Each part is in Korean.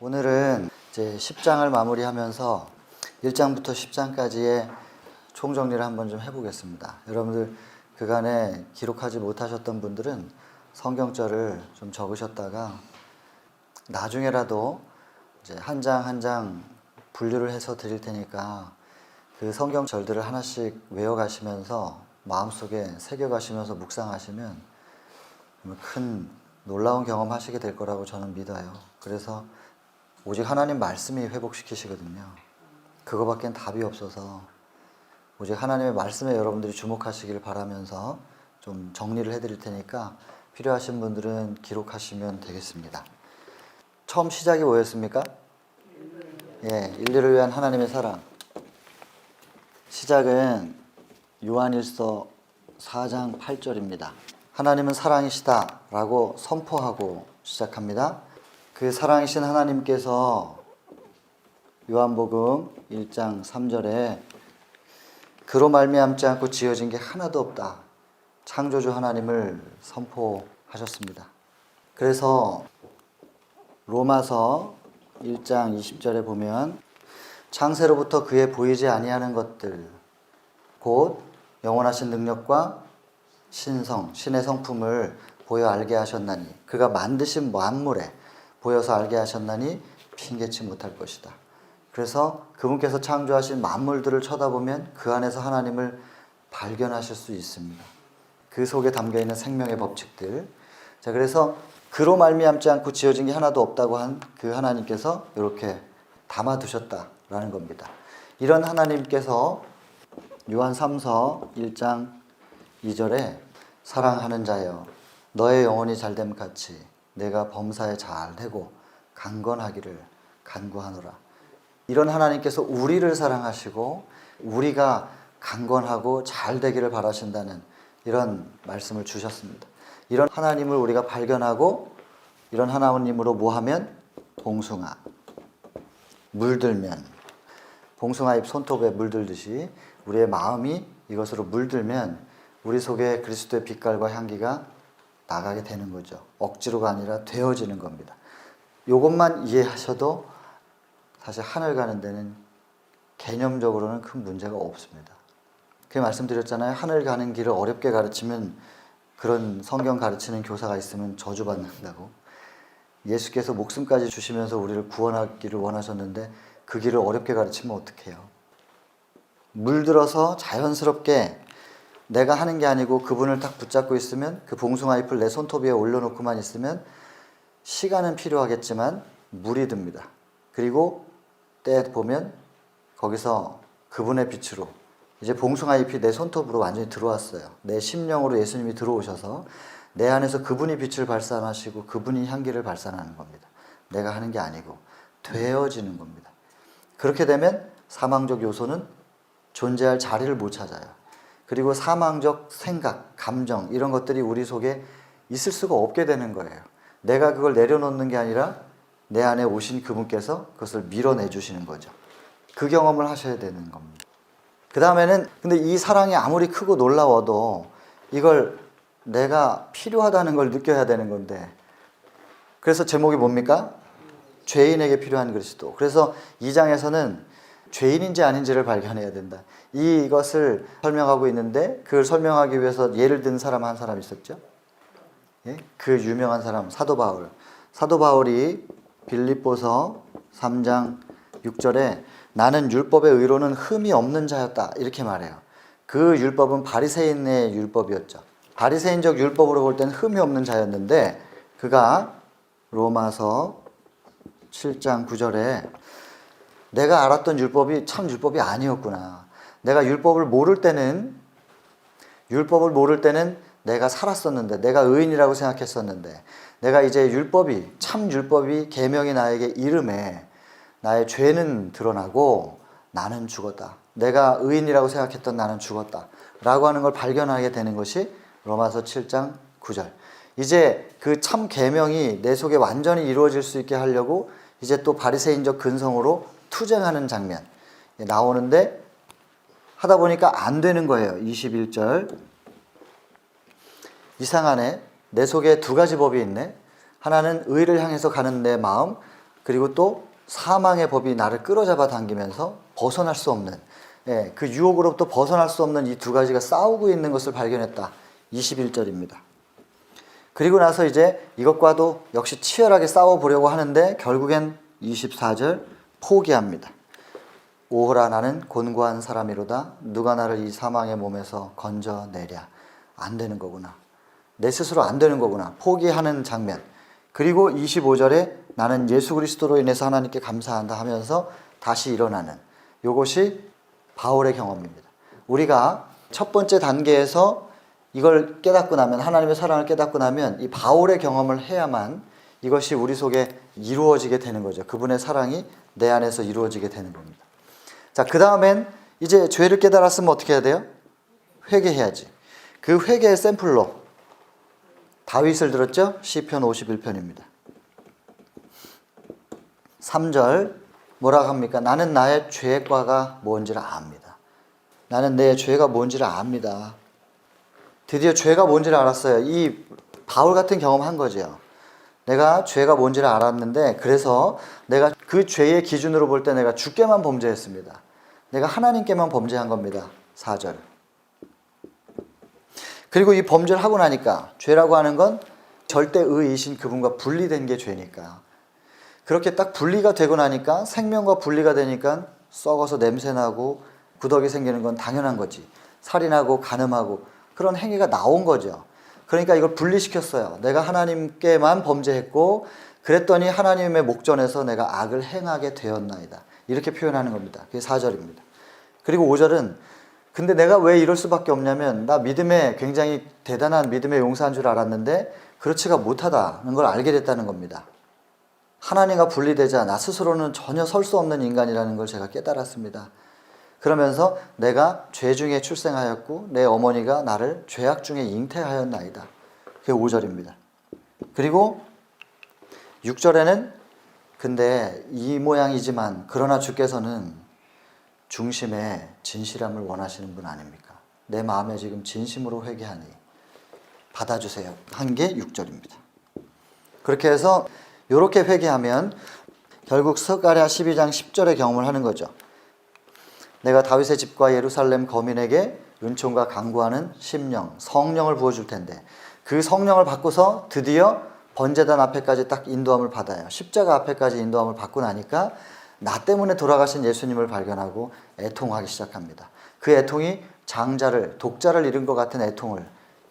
오늘은 이제 10장을 마무리하면서 1장부터 10장까지의 총정리를 한번 좀 해보겠습니다. 여러분들 그간에 기록하지 못하셨던 분들은 성경절을 좀 적으셨다가 나중에라도 이제 한 장 한 장 분류를 해서 드릴 테니까 그 성경절들을 하나씩 외워가시면서 마음속에 새겨가시면서 묵상하시면 큰 놀라운 경험 하시게 될 거라고 저는 믿어요. 그래서 오직 하나님 말씀이 회복시키시거든요. 그거밖엔 답이 없어서 오직 하나님의 말씀에 여러분들이 주목하시길 바라면서 좀 정리를 해드릴 테니까 필요하신 분들은 기록하시면 되겠습니다. 처음 시작이 뭐였습니까? 인류를 위한 하나님의 사랑. 시작은 요한일서 4장 8절입니다. 하나님은 사랑이시다 라고 선포하고 시작합니다. 그 사랑이신 하나님께서 요한복음 1장 3절에 그로 말미암지 않고 지어진 게 하나도 없다. 창조주 하나님을 선포하셨습니다. 그래서 로마서 1장 20절에 보면 창세로부터 그의 보이지 아니하는 것들 곧 영원하신 능력과 신성, 신의 성품을 보여 알게 하셨나니 그가 만드신 만물에 보여서 알게 하셨나니 핑계치 못할 것이다. 그래서 그분께서 창조하신 만물들을 쳐다보면 그 안에서 하나님을 발견하실 수 있습니다. 그 속에 담겨있는 생명의 법칙들. 자, 그래서 그로 말미암지 않고 지어진 게 하나도 없다고 한 그 하나님께서 이렇게 담아두셨다라는 겁니다. 이런 하나님께서 요한 3서 1장 2절에 사랑하는 자여 너의 영혼이 잘됨 같이 내가 범사에 잘 되고 강건하기를 간구하노라. 이런 하나님께서 우리를 사랑하시고 우리가 강건하고 잘 되기를 바라신다는 이런 말씀을 주셨습니다. 이런 하나님을 우리가 발견하고 이런 하나님으로 뭐하면 봉숭아, 물들면 봉숭아 잎 손톱에 물들듯이 우리의 마음이 이것으로 물들면 우리 속에 그리스도의 빛깔과 향기가 나가게 되는 거죠. 억지로가 아니라 되어지는 겁니다. 이것만 이해하셔도 사실 하늘 가는 데는 개념적으로는 큰 문제가 없습니다. 그 말씀드렸잖아요. 하늘 가는 길을 어렵게 가르치면 그런 성경 가르치는 교사가 있으면 저주받는다고. 예수께서 목숨까지 주시면서 우리를 구원하기를 원하셨는데 그 길을 어렵게 가르치면 어떡해요? 물들어서 자연스럽게 내가 하는 게 아니고 그분을 딱 붙잡고 있으면 그 봉숭아 잎을 내 손톱 위에 올려놓고만 있으면 시간은 필요하겠지만 물이 듭니다. 그리고 때 보면 거기서 그분의 빛으로 이제 봉숭아 잎이 내 손톱으로 완전히 들어왔어요. 내 심령으로 예수님이 들어오셔서 내 안에서 그분이 빛을 발산하시고 그분이 향기를 발산하는 겁니다. 내가 하는 게 아니고 되어지는 겁니다. 그렇게 되면 사망적 요소는 존재할 자리를 못 찾아요. 그리고 사망적 생각, 감정 이런 것들이 우리 속에 있을 수가 없게 되는 거예요. 내가 그걸 내려놓는 게 아니라 내 안에 오신 그분께서 그것을 밀어내 주시는 거죠. 그 경험을 하셔야 되는 겁니다. 그 다음에는 근데 이 사랑이 아무리 크고 놀라워도 이걸 내가 필요하다는 걸 느껴야 되는 건데 그래서 제목이 뭡니까? 죄인에게 필요한 그리스도. 그래서 2장에서는 죄인인지 아닌지를 발견해야 된다. 이것을 설명하고 있는데 그걸 설명하기 위해서 예를 든 사람 한 사람 있었죠? 예? 그 유명한 사람 사도 바울. 사도 바울이 빌립보서 3장 6절에 나는 율법의 의로는 흠이 없는 자였다 이렇게 말해요. 그 율법은 바리새인의 율법이었죠. 바리새인적 율법으로 볼 때는 흠이 없는 자였는데 그가 로마서 7장 9절에 내가 알았던 율법이 참 율법이 아니었구나. 내가 율법을 모를 때는 내가 살았었는데 내가 의인이라고 생각했었는데 내가 이제 참 율법이 계명이 나에게 이름에 나의 죄는 드러나고 나는 죽었다. 내가 의인이라고 생각했던 나는 죽었다. 라고 하는 걸 발견하게 되는 것이 로마서 7장 9절. 이제 그 참 계명이 내 속에 완전히 이루어질 수 있게 하려고 이제 또 바리새인적 근성으로 투쟁하는 장면 나오는데 하다 보니까 안 되는 거예요. 21절. 이상하네. 내 속에 두 가지 법이 있네. 하나는 의를 향해서 가는 내 마음, 그리고 또 사망의 법이 나를 끌어잡아 당기면서 벗어날 수 없는, 그 유혹으로부터 벗어날 수 없는 이 두 가지가 싸우고 있는 것을 발견했다. 21절입니다. 그리고 나서 이제 이것과도 역시 치열하게 싸워보려고 하는데 결국엔 24절 포기합니다. 오호라 나는 곤고한 사람이로다. 누가 나를 이 사망의 몸에서 건져내랴. 안 되는 거구나. 내 스스로 안 되는 거구나. 포기하는 장면. 그리고 25절에 나는 예수 그리스도로 인해서 하나님께 감사한다 하면서 다시 일어나는, 이것이 바울의 경험입니다. 우리가 첫 번째 단계에서 이걸 깨닫고 나면, 하나님의 사랑을 깨닫고 나면 이 바울의 경험을 해야만 이것이 우리 속에 이루어지게 되는 거죠. 그분의 사랑이 내 안에서 이루어지게 되는 겁니다. 자, 그 다음엔 이제 죄를 깨달았으면 어떻게 해야 돼요? 회개해야지. 그 회개의 샘플로 다윗을 들었죠? 시편 51편입니다. 3절 뭐라고 합니까? 나는 나의 죄과가 뭔지를 압니다. 나는 내 죄가 뭔지를 압니다. 드디어 죄가 뭔지를 알았어요. 이 바울 같은 경험한 거죠. 내가 죄가 뭔지를 알았는데, 그래서 내가 그 죄의 기준으로 볼 때 내가 주께만 범죄했습니다. 내가 하나님께만 범죄한 겁니다. 4절. 그리고 이 범죄를 하고 나니까, 죄라고 하는 건 절대 의이신 그분과 분리된 게 죄니까, 그렇게 딱 분리가 되고 나니까, 생명과 분리가 되니까 썩어서 냄새나고 구더기 생기는 건 당연한 거지. 살인하고 간음하고 그런 행위가 나온 거죠. 그러니까 이걸 분리시켰어요. 내가 하나님께만 범죄했고, 그랬더니 하나님의 목전에서 내가 악을 행하게 되었나이다. 이렇게 표현하는 겁니다. 그게 4절입니다. 그리고 5절은 근데 내가 왜 이럴 수밖에 없냐면, 나 믿음에 굉장히 대단한 믿음의 용사인 줄 알았는데 그렇지가 못하다는 걸 알게 됐다는 겁니다. 하나님과 분리되자 나 스스로는 전혀 설 수 없는 인간이라는 걸 제가 깨달았습니다. 그러면서 내가 죄 중에 출생하였고 내 어머니가 나를 죄악 중에 잉태하였나이다. 그게 5절입니다. 그리고 6절에는 근데 이 모양이지만 그러나 주께서는 중심에 진실함을 원하시는 분 아닙니까? 내 마음에 지금 진심으로 회개하니 받아주세요. 한 게 6절입니다. 그렇게 해서 이렇게 회개하면 결국 스가랴 12장 10절의 경험을 하는 거죠. 내가 다윗의 집과 예루살렘 거민에게 은총과 강구하는 심령, 성령을 부어줄 텐데, 그 성령을 받고서 드디어 번제단 앞에까지 딱 인도함을 받아요. 십자가 앞에까지 인도함을 받고 나니까 나 때문에 돌아가신 예수님을 발견하고 애통하기 시작합니다. 그 애통이 장자를, 독자를 잃은 것 같은 애통을,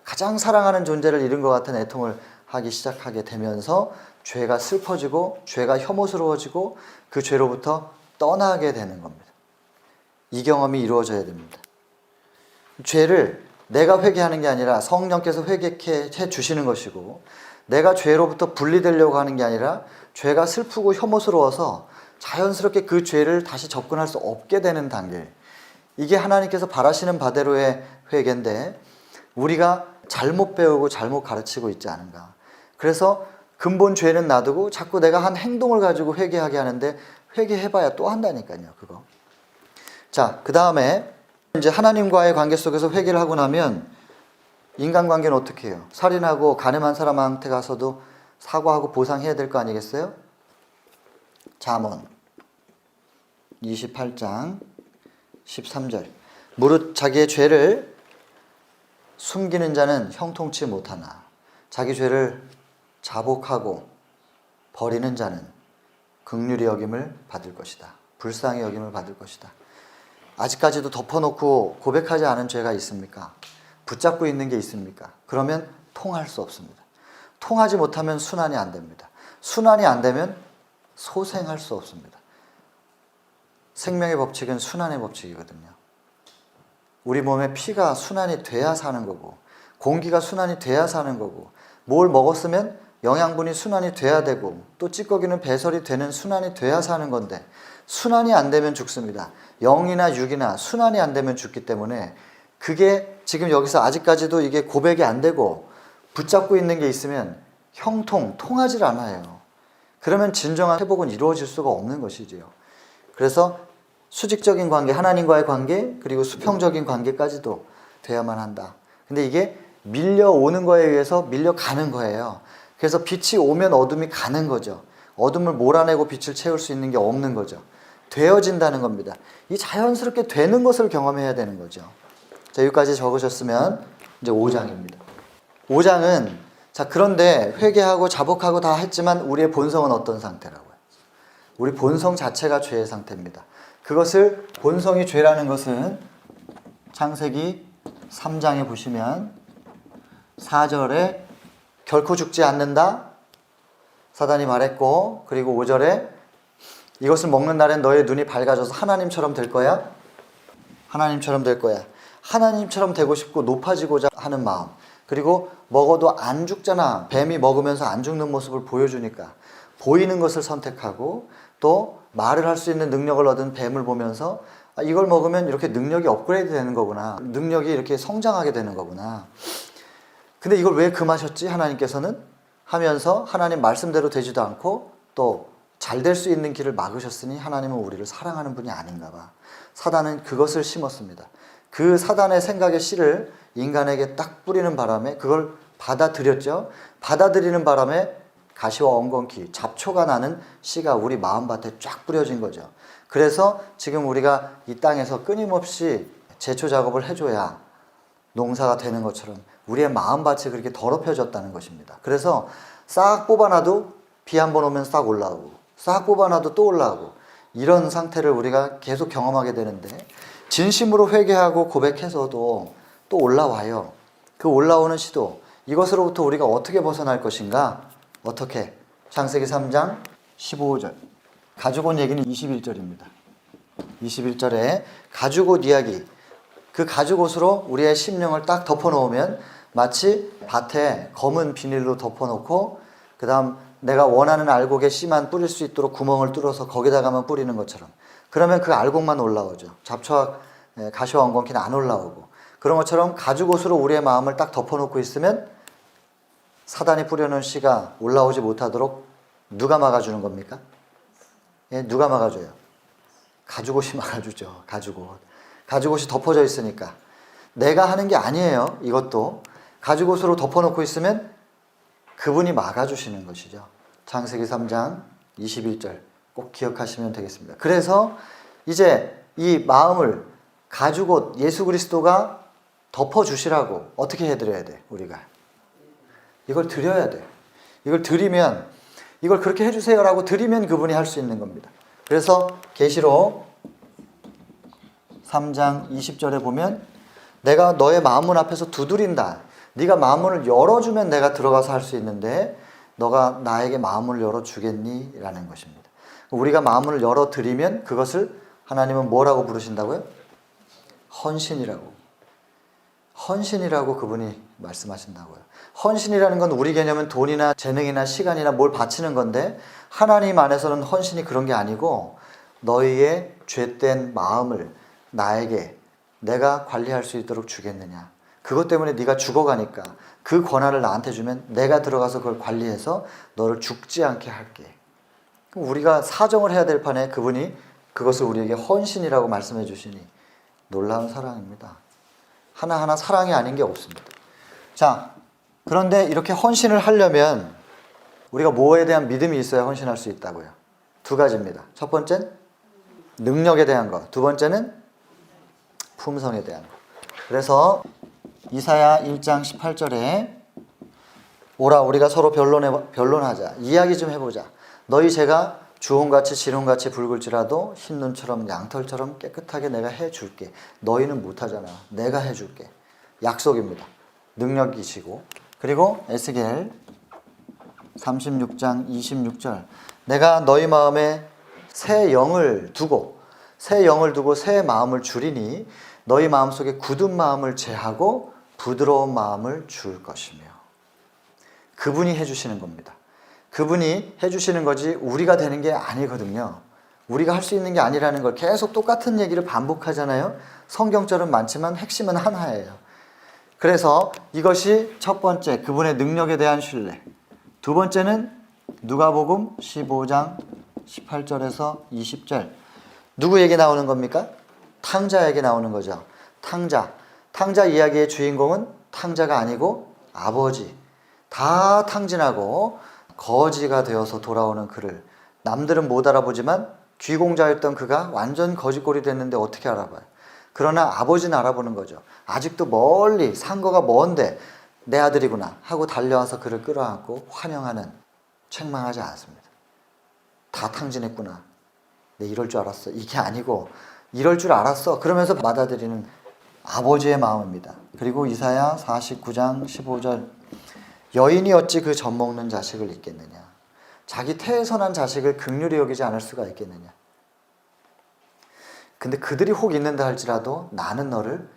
가장 사랑하는 존재를 잃은 것 같은 애통을 하기 시작하게 되면서 죄가 슬퍼지고 죄가 혐오스러워지고 그 죄로부터 떠나게 되는 겁니다. 이 경험이 이루어져야 됩니다. 죄를 내가 회개하는 게 아니라 성령께서 회개해 주시는 것이고, 내가 죄로부터 분리되려고 하는 게 아니라 죄가 슬프고 혐오스러워서 자연스럽게 그 죄를 다시 접근할 수 없게 되는 단계. 이게 하나님께서 바라시는 바대로의 회개인데 우리가 잘못 배우고 잘못 가르치고 있지 않은가. 그래서 근본 죄는 놔두고 자꾸 내가 한 행동을 가지고 회개하게 하는데, 회개해봐야 또 한다니까요, 그거. 자, 그 다음에 이제 하나님과의 관계 속에서 회개를 하고 나면 인간관계는 어떻게 해요? 살인하고 간음한 사람한테 가서도 사과하고 보상해야 될 거 아니겠어요? 잠언 28장 13절. 무릇 자기의 죄를 숨기는 자는 형통치 못하나 자기 죄를 자복하고 버리는 자는 긍휼히 여김을 받을 것이다. 불쌍히 여김을 받을 것이다. 아직까지도 덮어놓고 고백하지 않은 죄가 있습니까? 붙잡고 있는 게 있습니까? 그러면 통할 수 없습니다. 통하지 못하면 순환이 안 됩니다. 순환이 안 되면 소생할 수 없습니다. 생명의 법칙은 순환의 법칙이거든요. 우리 몸에 피가 순환이 돼야 사는 거고, 공기가 순환이 돼야 사는 거고, 뭘 먹었으면 영양분이 순환이 돼야 되고, 또 찌꺼기는 배설이 되는 순환이 돼야 사는 건데, 순환이 안 되면 죽습니다. 영이나 육이나 순환이 안 되면 죽기 때문에, 그게 지금 여기서 아직까지도 이게 고백이 안 되고 붙잡고 있는 게 있으면 통하질 않아요. 그러면 진정한 회복은 이루어질 수가 없는 것이지요. 그래서 수직적인 관계, 하나님과의 관계, 그리고 수평적인 관계까지도 돼야만 한다. 근데 이게 밀려오는 거에 의해서 밀려가는 거예요. 그래서 빛이 오면 어둠이 가는 거죠. 어둠을 몰아내고 빛을 채울 수 있는 게 없는 거죠. 되어진다는 겁니다. 이 자연스럽게 되는 것을 경험해야 되는 거죠. 자, 여기까지 적으셨으면 이제 5장입니다. 5장은 자, 그런데 회개하고 자복하고 다 했지만 우리의 본성은 어떤 상태라고요? 우리 본성 자체가 죄의 상태입니다. 그것을 본성이 죄라는 것은 창세기 3장에 보시면 4절에 결코 죽지 않는다 사단이 말했고, 그리고 5절에 이것을 먹는 날엔 너의 눈이 밝아져서 하나님처럼 될 거야. 하나님처럼 될 거야. 하나님처럼 되고 싶고 높아지고자 하는 마음. 그리고 먹어도 안 죽잖아. 뱀이 먹으면서 안 죽는 모습을 보여주니까 보이는 것을 선택하고, 또 말을 할 수 있는 능력을 얻은 뱀을 보면서 이걸 먹으면 이렇게 능력이 업그레이드 되는 거구나. 능력이 이렇게 성장하게 되는 거구나. 근데 이걸 왜 금하셨지? 하나님께서는 하면서 하나님 말씀대로 되지도 않고 또 잘 될 수 있는 길을 막으셨으니 하나님은 우리를 사랑하는 분이 아닌가 봐. 사단은 그것을 심었습니다. 그 사단의 생각의 씨를 인간에게 딱 뿌리는 바람에 그걸 받아들였죠. 받아들이는 바람에 가시와 엉겅퀴, 잡초가 나는 씨가 우리 마음밭에 쫙 뿌려진 거죠. 그래서 지금 우리가 이 땅에서 끊임없이 제초 작업을 해줘야 농사가 되는 것처럼 우리의 마음밭이 그렇게 더럽혀졌다는 것입니다. 그래서 싹 뽑아놔도 비 한 번 오면 싹 올라오고, 싹 뽑아놔도 또 올라오고, 이런 상태를 우리가 계속 경험하게 되는데, 진심으로 회개하고 고백해서도 또 올라와요. 그 올라오는 시도, 이것으로부터 우리가 어떻게 벗어날 것인가? 어떻게? 창세기 3장 15절. 가죽옷 얘기는 21절입니다. 21절에 가죽옷 이야기. 그 가죽옷으로 우리의 심령을 딱 덮어놓으면 마치 밭에 검은 비닐로 덮어놓고 그 다음 내가 원하는 알곡에 씨만 뿌릴 수 있도록 구멍을 뚫어서 거기다가만 뿌리는 것처럼, 그러면 그 알곡만 올라오죠. 잡초와 가시와 엉겅퀴는 안 올라오고, 그런 것처럼 가죽옷으로 우리의 마음을 딱 덮어놓고 있으면 사단이 뿌려놓은 씨가 올라오지 못하도록 누가 막아주는 겁니까? 예, 누가 막아줘요? 가죽옷이 막아주죠. 가죽옷. 가죽옷이 덮어져 있으니까. 내가 하는 게 아니에요. 이것도 가죽옷으로 덮어놓고 있으면 그분이 막아주시는 것이죠. 창세기 3장 21절 꼭 기억하시면 되겠습니다. 그래서 이제 이 마음을 가죽옷 예수 그리스도가 덮어주시라고 어떻게 해드려야 돼? 우리가 이걸 드려야 돼. 이걸 드리면, 이걸 그렇게 해주세요라고 드리면 그분이 할 수 있는 겁니다. 그래서 계시록 3장 20절에 보면 내가 너의 마음문 앞에서 두드린다. 네가 마음문을 열어주면 내가 들어가서 할 수 있는데 너가 나에게 마음문을 열어주겠니? 라는 것입니다. 우리가 마음문을 열어드리면 그것을 하나님은 뭐라고 부르신다고요? 헌신이라고. 헌신이라고 그분이 말씀하신다고요. 헌신이라는 건 우리 개념은 돈이나 재능이나 시간이나 뭘 바치는 건데, 하나님 안에서는 헌신이 그런 게 아니고 너희의 죄된 마음을 나에게 내가 관리할 수 있도록 주겠느냐. 그것 때문에 네가 죽어가니까 그 권한을 나한테 주면 내가 들어가서 그걸 관리해서 너를 죽지 않게 할게. 그럼 우리가 사정을 해야 될 판에 그분이 그것을 우리에게 헌신이라고 말씀해 주시니 놀라운 사랑입니다. 하나하나 사랑이 아닌 게 없습니다. 자, 그런데 이렇게 헌신을 하려면 우리가 뭐에 대한 믿음이 있어야 헌신할 수 있다고요? 두 가지입니다. 첫 번째는 능력에 대한 것, 두 번째는 품성에 대한 것. 그래서 이사야 1장 18절에 오라 우리가 서로 변론하자. 이야기 좀 해보자. 너희 죄가 주홍같이 지홍같이 붉을지라도 흰눈처럼 양털처럼 깨끗하게 내가 해줄게. 너희는 못하잖아. 내가 해줄게. 약속입니다. 능력이시고. 그리고 에스겔 36장 26절 내가 너희 마음에 새 영을 두고 새 마음을 주리니 너희 마음속에 굳은 마음을 제하고 부드러운 마음을 줄 것이며. 그분이 해주시는 겁니다. 그분이 해주시는 거지 우리가 되는 게 아니거든요. 우리가 할 수 있는 게 아니라는 걸 계속 똑같은 얘기를 반복하잖아요. 성경절은 많지만 핵심은 하나예요. 그래서 이것이 첫 번째, 그분의 능력에 대한 신뢰. 두 번째는 누가복음 15장 18절에서 20절. 누구에게 나오는 겁니까? 탕자에게 나오는 거죠. 탕자 이야기의 주인공은 탕자가 아니고 아버지. 다 탕진하고 거지가 되어서 돌아오는 그를 남들은 못 알아보지만 귀공자였던 그가 완전 거지꼴이 됐는데 어떻게 알아봐요? 그러나 아버지는 알아보는 거죠. 아직도 멀리 산 거가 먼데 내 아들이구나 하고 달려와서 그를 끌어안고 환영하는, 책망하지 않습니다. 다 탕진했구나. 내 이럴 줄 알았어. 이게 아니고 이럴 줄 알았어. 그러면서 받아들이는 아버지의 마음입니다. 그리고 이사야 49장 15절, 여인이 어찌 그 젖먹는 자식을 잊겠느냐. 자기 태에서 난 자식을 긍휼히 여기지 않을 수가 있겠느냐. 근데 그들이 혹 잊는다 할지라도 나는 너를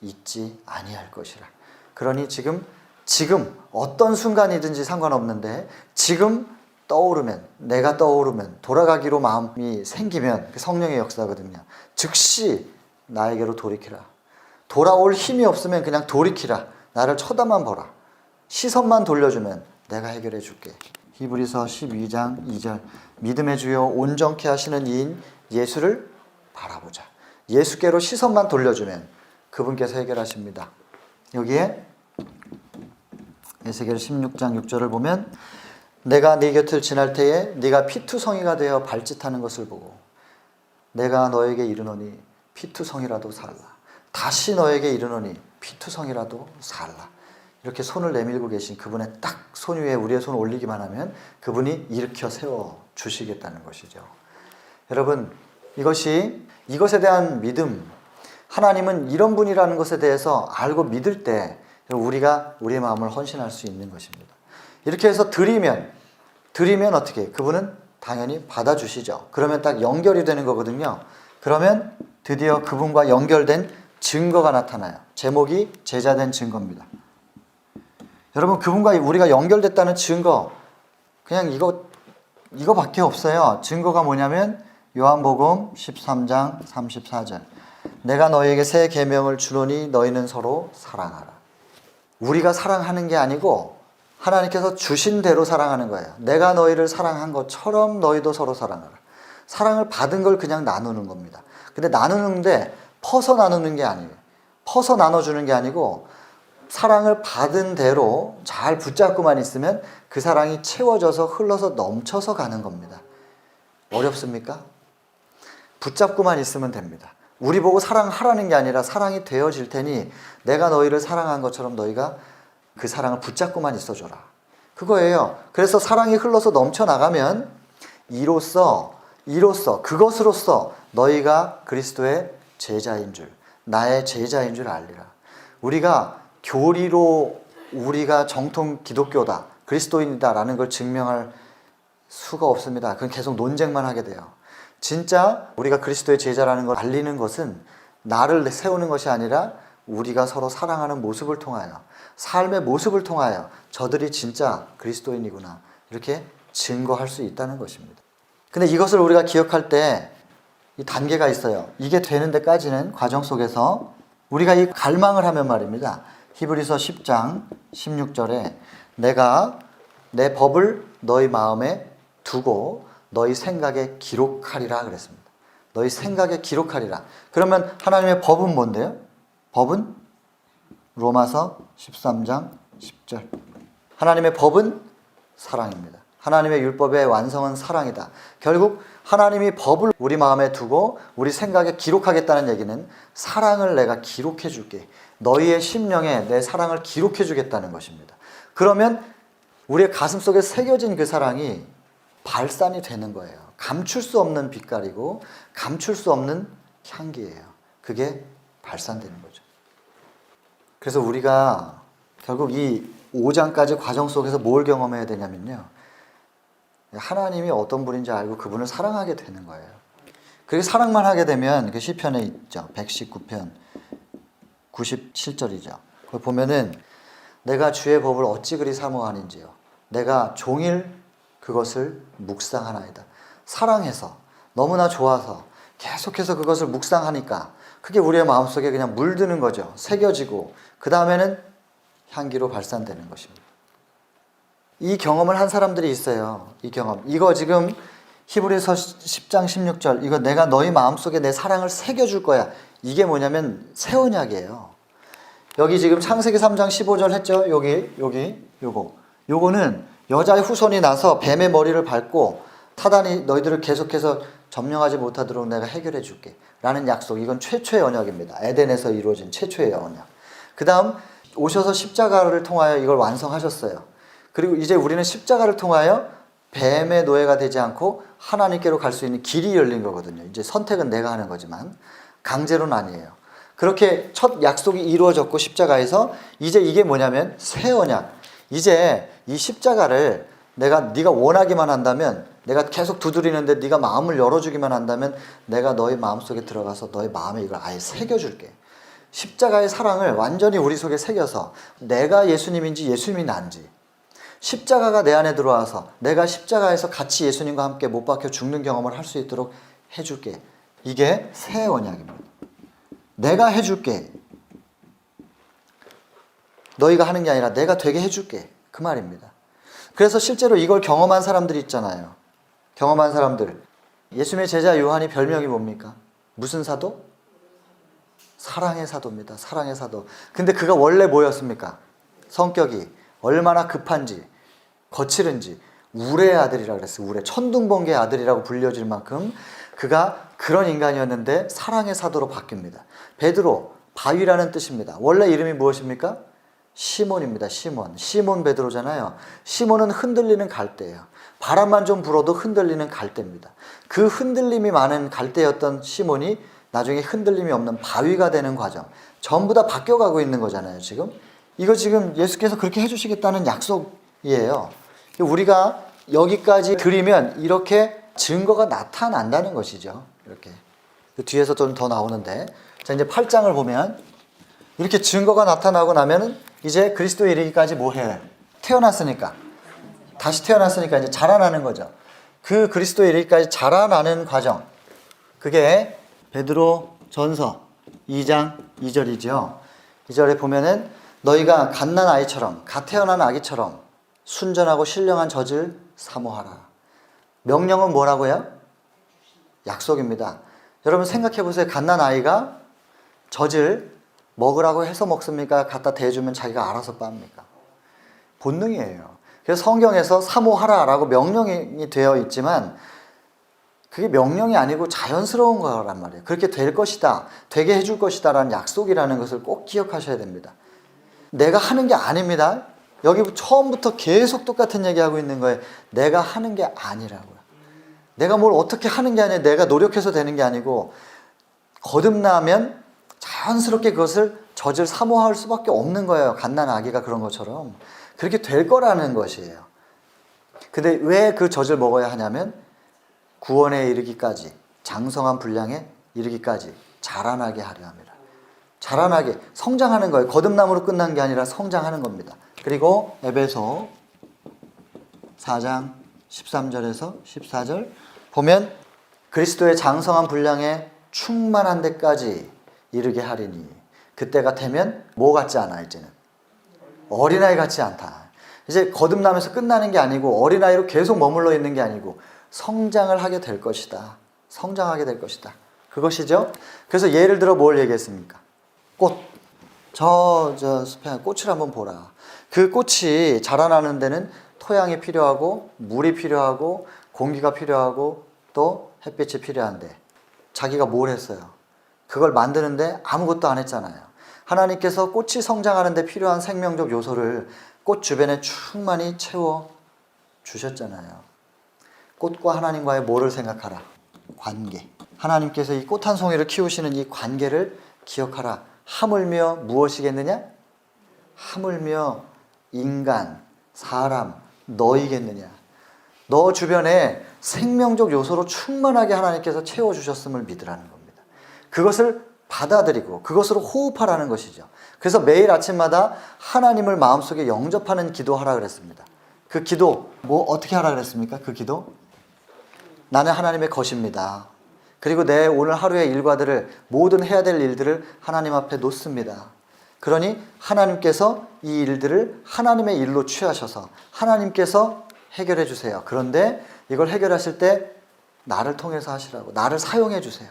잊지 아니할 것이라. 그러니 지금 어떤 순간이든지 상관없는데 지금 떠오르면, 내가 떠오르면, 돌아가기로 마음이 생기면, 그 성령의 역사거든요. 즉시 나에게로 돌이키라. 돌아올 힘이 없으면 그냥 돌이키라. 나를 쳐다만 보라. 시선만 돌려주면 내가 해결해 줄게. 히브리서 12장 2절, 믿음의 주요 온전케 하시는 이인 예수를 바라보자. 예수께로 시선만 돌려주면 그분께서 해결하십니다. 여기에 에스겔 16장 6절을 보면, 내가 네 곁을 지날 때에 네가 피투성이가 되어 발짓하는 것을 보고 내가 너에게 이르노니 피투성이라도 살라. 다시 너에게 이르노니 피투성이라도 살라. 이렇게 손을 내밀고 계신 그분의 딱 손 위에 우리의 손을 올리기만 하면 그분이 일으켜 세워 주시겠다는 것이죠. 여러분, 이것에 대한 믿음, 하나님은 이런 분이라는 것에 대해서 알고 믿을 때 우리가 우리의 마음을 헌신할 수 있는 것입니다. 이렇게 해서 드리면 어떻게? 그분은 당연히 받아주시죠. 그러면 딱 연결이 되는 거거든요. 그러면 드디어 그분과 연결된 증거가 나타나요. 제목이 제자된 증거입니다. 여러분, 그분과 우리가 연결됐다는 증거, 그냥 이거밖에 없어요. 증거가 뭐냐면 요한복음 13장 34절, 내가 너희에게 새 계명을 주노니 너희는 서로 사랑하라. 우리가 사랑하는 게 아니고 하나님께서 주신 대로 사랑하는 거예요. 내가 너희를 사랑한 것처럼 너희도 서로 사랑하라. 사랑을 받은 걸 그냥 나누는 겁니다. 근데 나누는데 퍼서 나누는 게 아니에요. 퍼서 나눠주는 게 아니고 사랑을 받은 대로 잘 붙잡고만 있으면 그 사랑이 채워져서 흘러서 넘쳐서 가는 겁니다. 어렵습니까? 붙잡고만 있으면 됩니다. 우리 보고 사랑하라는 게 아니라 사랑이 되어질 테니 내가 너희를 사랑한 것처럼 너희가 그 사랑을 붙잡고만 있어줘라. 그거예요. 그래서 사랑이 흘러서 넘쳐나가면 이로써 그것으로써 너희가 그리스도의 제자인 줄, 나의 제자인 줄 알리라. 우리가 교리로 우리가 정통 기독교다, 그리스도인이다라는 걸 증명할 수가 없습니다. 그건 계속 논쟁만 하게 돼요. 진짜 우리가 그리스도의 제자라는 걸 알리는 것은 나를 세우는 것이 아니라 우리가 서로 사랑하는 모습을 통하여, 삶의 모습을 통하여 저들이 진짜 그리스도인이구나 이렇게 증거할 수 있다는 것입니다. 근데 이것을 우리가 기억할 때 이 단계가 있어요. 이게 되는 데까지는 과정 속에서 우리가 이 갈망을 하면 말입니다. 히브리서 10장 16절에 내가 내 법을 너희 마음에 두고 너희 생각에 기록하리라 그랬습니다. 너희 생각에 기록하리라. 그러면 하나님의 법은 뭔데요? 법은 로마서 13장 10절. 하나님의 법은 사랑입니다. 하나님의 율법의 완성은 사랑이다. 결국 하나님이 법을 우리 마음에 두고 우리 생각에 기록하겠다는 얘기는 사랑을 내가 기록해 줄게. 너희의 심령에 내 사랑을 기록해 주겠다는 것입니다. 그러면 우리의 가슴속에 새겨진 그 사랑이 발산이 되는 거예요. 감출 수 없는 빛깔이고 감출 수 없는 향기예요. 그게 발산되는 거죠. 그래서 우리가 결국 이 5장까지 과정 속에서 뭘 경험해야 되냐면요, 하나님이 어떤 분인지 알고 그분을 사랑하게 되는 거예요. 그렇게 사랑만 하게 되면 그 시편에 있죠. 119편 97절이죠. 거기 보면은 내가 주의 법을 어찌 그리 사모하는지요. 내가 종일 그것을 묵상하나이다. 사랑해서, 너무나 좋아서 계속해서 그것을 묵상하니까 그게 우리의 마음속에 그냥 물드는 거죠. 새겨지고 그 다음에는 향기로 발산되는 것입니다. 이 경험을 한 사람들이 있어요. 이 경험. 이거 지금 히브리서 10장 16절, 이거 내가 너희 마음속에 내 사랑을 새겨줄 거야. 이게 뭐냐면 새 언약이에요. 여기 지금 창세기 3장 15절 했죠. 요거는 여자의 후손이 나서 뱀의 머리를 밟고 사단이 너희들을 계속해서 점령하지 못하도록 내가 해결해 줄게 라는 약속. 이건 최초의 언약입니다. 에덴에서 이루어진 최초의 언약. 그 다음 오셔서 십자가를 통하여 이걸 완성하셨어요. 그리고 이제 우리는 십자가를 통하여 뱀의 노예가 되지 않고 하나님께로 갈 수 있는 길이 열린 거거든요. 이제 선택은 내가 하는 거지만 강제로는 아니에요. 그렇게 첫 약속이 이루어졌고 십자가에서 이제 이게 뭐냐면 새 언약. 이제 이 십자가를 네가 원하기만 한다면, 내가 계속 두드리는데 네가 마음을 열어주기만 한다면 내가 너의 마음속에 들어가서 너의 마음에 이걸 아예 새겨줄게. 십자가의 사랑을 완전히 우리 속에 새겨서 내가 예수님인지 예수님이 난지, 십자가가 내 안에 들어와서 내가 십자가에서 같이 예수님과 함께 못 박혀 죽는 경험을 할 수 있도록 해줄게. 이게 새 언약입니다. 내가 해줄게. 너희가 하는 게 아니라 내가 되게 해줄게. 그 말입니다. 그래서 실제로 이걸 경험한 사람들이 있잖아요. 경험한 사람들. 예수님의 제자 요한이 별명이 뭡니까? 무슨 사도? 사랑의 사도입니다. 사랑의 사도. 근데 그가 원래 뭐였습니까? 성격이 얼마나 급한지, 거칠은지, 우레의 아들이라고 그랬어요. 우레. 천둥번개의 아들이라고 불려질 만큼 그가 그런 인간이었는데 사랑의 사도로 바뀝니다. 베드로, 바위라는 뜻입니다. 원래 이름이 무엇입니까? 시몬입니다. 시몬 베드로잖아요. 시몬은 흔들리는 갈대예요. 바람만 좀 불어도 흔들리는 갈대입니다. 그 흔들림이 많은 갈대였던 시몬이 나중에 흔들림이 없는 바위가 되는 과정. 전부 다 바뀌어가고 있는 거잖아요, 지금. 이거 지금 예수께서 그렇게 해주시겠다는 약속이에요. 우리가 여기까지 들으면 이렇게 증거가 나타난다는 것이죠. 이렇게. 뒤에서 좀 더 나오는데. 자, 이제 8장을 보면 이렇게 증거가 나타나고 나면은 이제 그리스도에 이르기까지 뭐 해요? 태어났으니까. 다시 태어났으니까 이제 자라나는 거죠. 그 그리스도에 이르기까지 자라나는 과정. 그게 베드로 전서 2장 2절이죠. 2절에 보면은 너희가 갓난 아이처럼, 갓 태어난 아기처럼 순전하고 신령한 젖을 사모하라. 명령은 뭐라고요? 약속입니다. 여러분 생각해 보세요. 갓난 아이가 젖을 먹으라고 해서 먹습니까? 갖다 대주면 자기가 알아서 빱니까? 본능이에요. 그래서 성경에서 사모하라라고 명령이 되어 있지만 그게 명령이 아니고 자연스러운 거란 말이에요. 그렇게 될 것이다, 되게 해줄 것이다 라는 약속이라는 것을 꼭 기억하셔야 됩니다. 내가 하는 게 아닙니다. 여기 처음부터 계속 똑같은 얘기하고 있는 거예요. 내가 하는 게 아니라고요. 내가 뭘 어떻게 하는 게 아니라 내가 노력해서 되는 게 아니고 거듭나면 자연스럽게 그것을 젖을 사모할 수밖에 없는 거예요. 갓난 아기가 그런 것처럼. 그렇게 될 거라는 것이에요. 근데 왜 그 젖을 먹어야 하냐면 구원에 이르기까지, 장성한 분량에 이르기까지 자라나게 하려 합니다. 자라나게, 성장하는 거예요. 거듭남으로 끝난 게 아니라 성장하는 겁니다. 그리고 에베소 4장 13절에서 14절 보면 그리스도의 장성한 분량에 충만한 데까지 이르게 하리니 그때가 되면 뭐 같지 않아. 이제는 어린아이 같지 않다. 이제 거듭나면서 끝나는 게 아니고 어린아이로 계속 머물러 있는 게 아니고 성장을 하게 될 것이다. 성장하게 될 것이다. 그것이죠. 그래서 예를 들어 뭘 얘기했습니까? 꽃. 저 숲에 꽃을 한번 보라. 그 꽃이 자라나는 데는 토양이 필요하고 물이 필요하고 공기가 필요하고 또 햇빛이 필요한데 자기가 뭘 했어요? 그걸 만드는데 아무것도 안 했잖아요. 하나님께서 꽃이 성장하는 데 필요한 생명적 요소를 꽃 주변에 충만히 채워 주셨잖아요. 꽃과 하나님과의 뭐를 생각하라? 관계. 하나님께서 이 꽃 한 송이를 키우시는 이 관계를 기억하라. 하물며 무엇이겠느냐? 하물며 인간, 사람, 너희겠느냐? 너 주변에 생명적 요소로 충만하게 하나님께서 채워주셨음을 믿으라는 겁니다. 그것을 받아들이고 그것으로 호흡하라는 것이죠. 그래서 매일 아침마다 하나님을 마음속에 영접하는 기도하라 그랬습니다. 그 기도, 뭐 어떻게 하라 그랬습니까? 그 기도? 나는 하나님의 것입니다. 그리고 내 오늘 하루의 일과들을, 모든 해야 될 일들을 하나님 앞에 놓습니다. 그러니 하나님께서 이 일들을 하나님의 일로 취하셔서 하나님께서 해결해 주세요. 그런데 이걸 해결하실 때 나를 통해서 하시라고, 나를 사용해 주세요.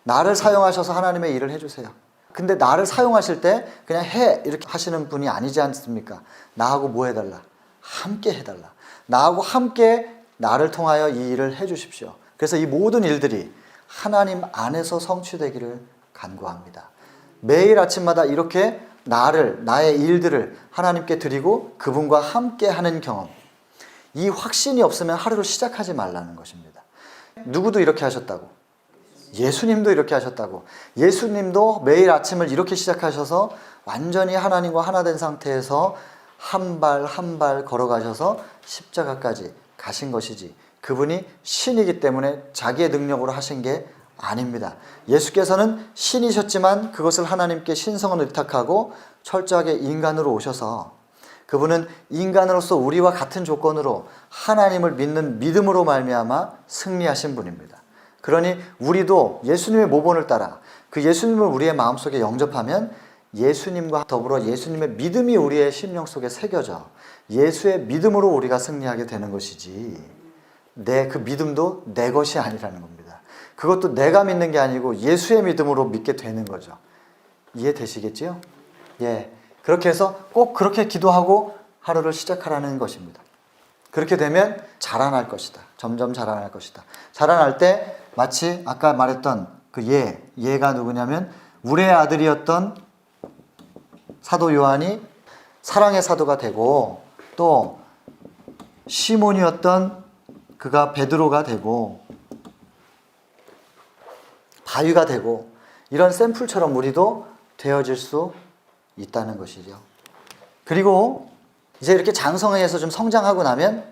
나를 사용하셔서 하나님의 일을 해주세요. 근데 나를 사용하실 때 그냥 해 이렇게 하시는 분이 아니지 않습니까? 나하고 뭐 해달라? 함께 해달라. 나하고 함께 나를 통하여 이 일을 해주십시오. 그래서 이 모든 일들이 하나님 안에서 성취되기를 간구합니다. 매일 아침마다 이렇게 나의 일들을 하나님께 드리고 그분과 함께 하는 경험, 이 확신이 없으면 하루를 시작하지 말라는 것입니다. 누구도 이렇게 하셨다고? 예수님도 이렇게 하셨다고. 예수님도 매일 아침을 이렇게 시작하셔서 완전히 하나님과 하나 된 상태에서 한 발 한 발 걸어가셔서 십자가까지 가신 것이지, 그분이 신이기 때문에 자기의 능력으로 하신 게 아닙니다. 예수께서는 신이셨지만 그것을 하나님께 신성을 의탁하고 철저하게 인간으로 오셔서 그분은 인간으로서 우리와 같은 조건으로 하나님을 믿는 믿음으로 말미암아 승리하신 분입니다. 그러니 우리도 예수님의 모본을 따라 그 예수님을 우리의 마음속에 영접하면 예수님과 더불어 예수님의 믿음이 우리의 심령 속에 새겨져 예수의 믿음으로 우리가 승리하게 되는 것이지, 그 믿음도 내 것이 아니라는 겁니다. 그것도 내가 믿는 게 아니고 예수의 믿음으로 믿게 되는 거죠. 이해되시겠지요? 예. 그렇게 해서 꼭 그렇게 기도하고 하루를 시작하라는 것입니다. 그렇게 되면 자라날 것이다. 점점 자라날 것이다. 자라날 때 마치 아까 말했던 그 얘가 누구냐면 우리의 아들이었던 사도 요한이 사랑의 사도가 되고, 또 시몬이었던 그가 베드로가 되고 바위가 되고, 이런 샘플처럼 우리도 되어질 수 있다는 것이죠. 그리고 이제 이렇게 장성해서 좀 성장하고 나면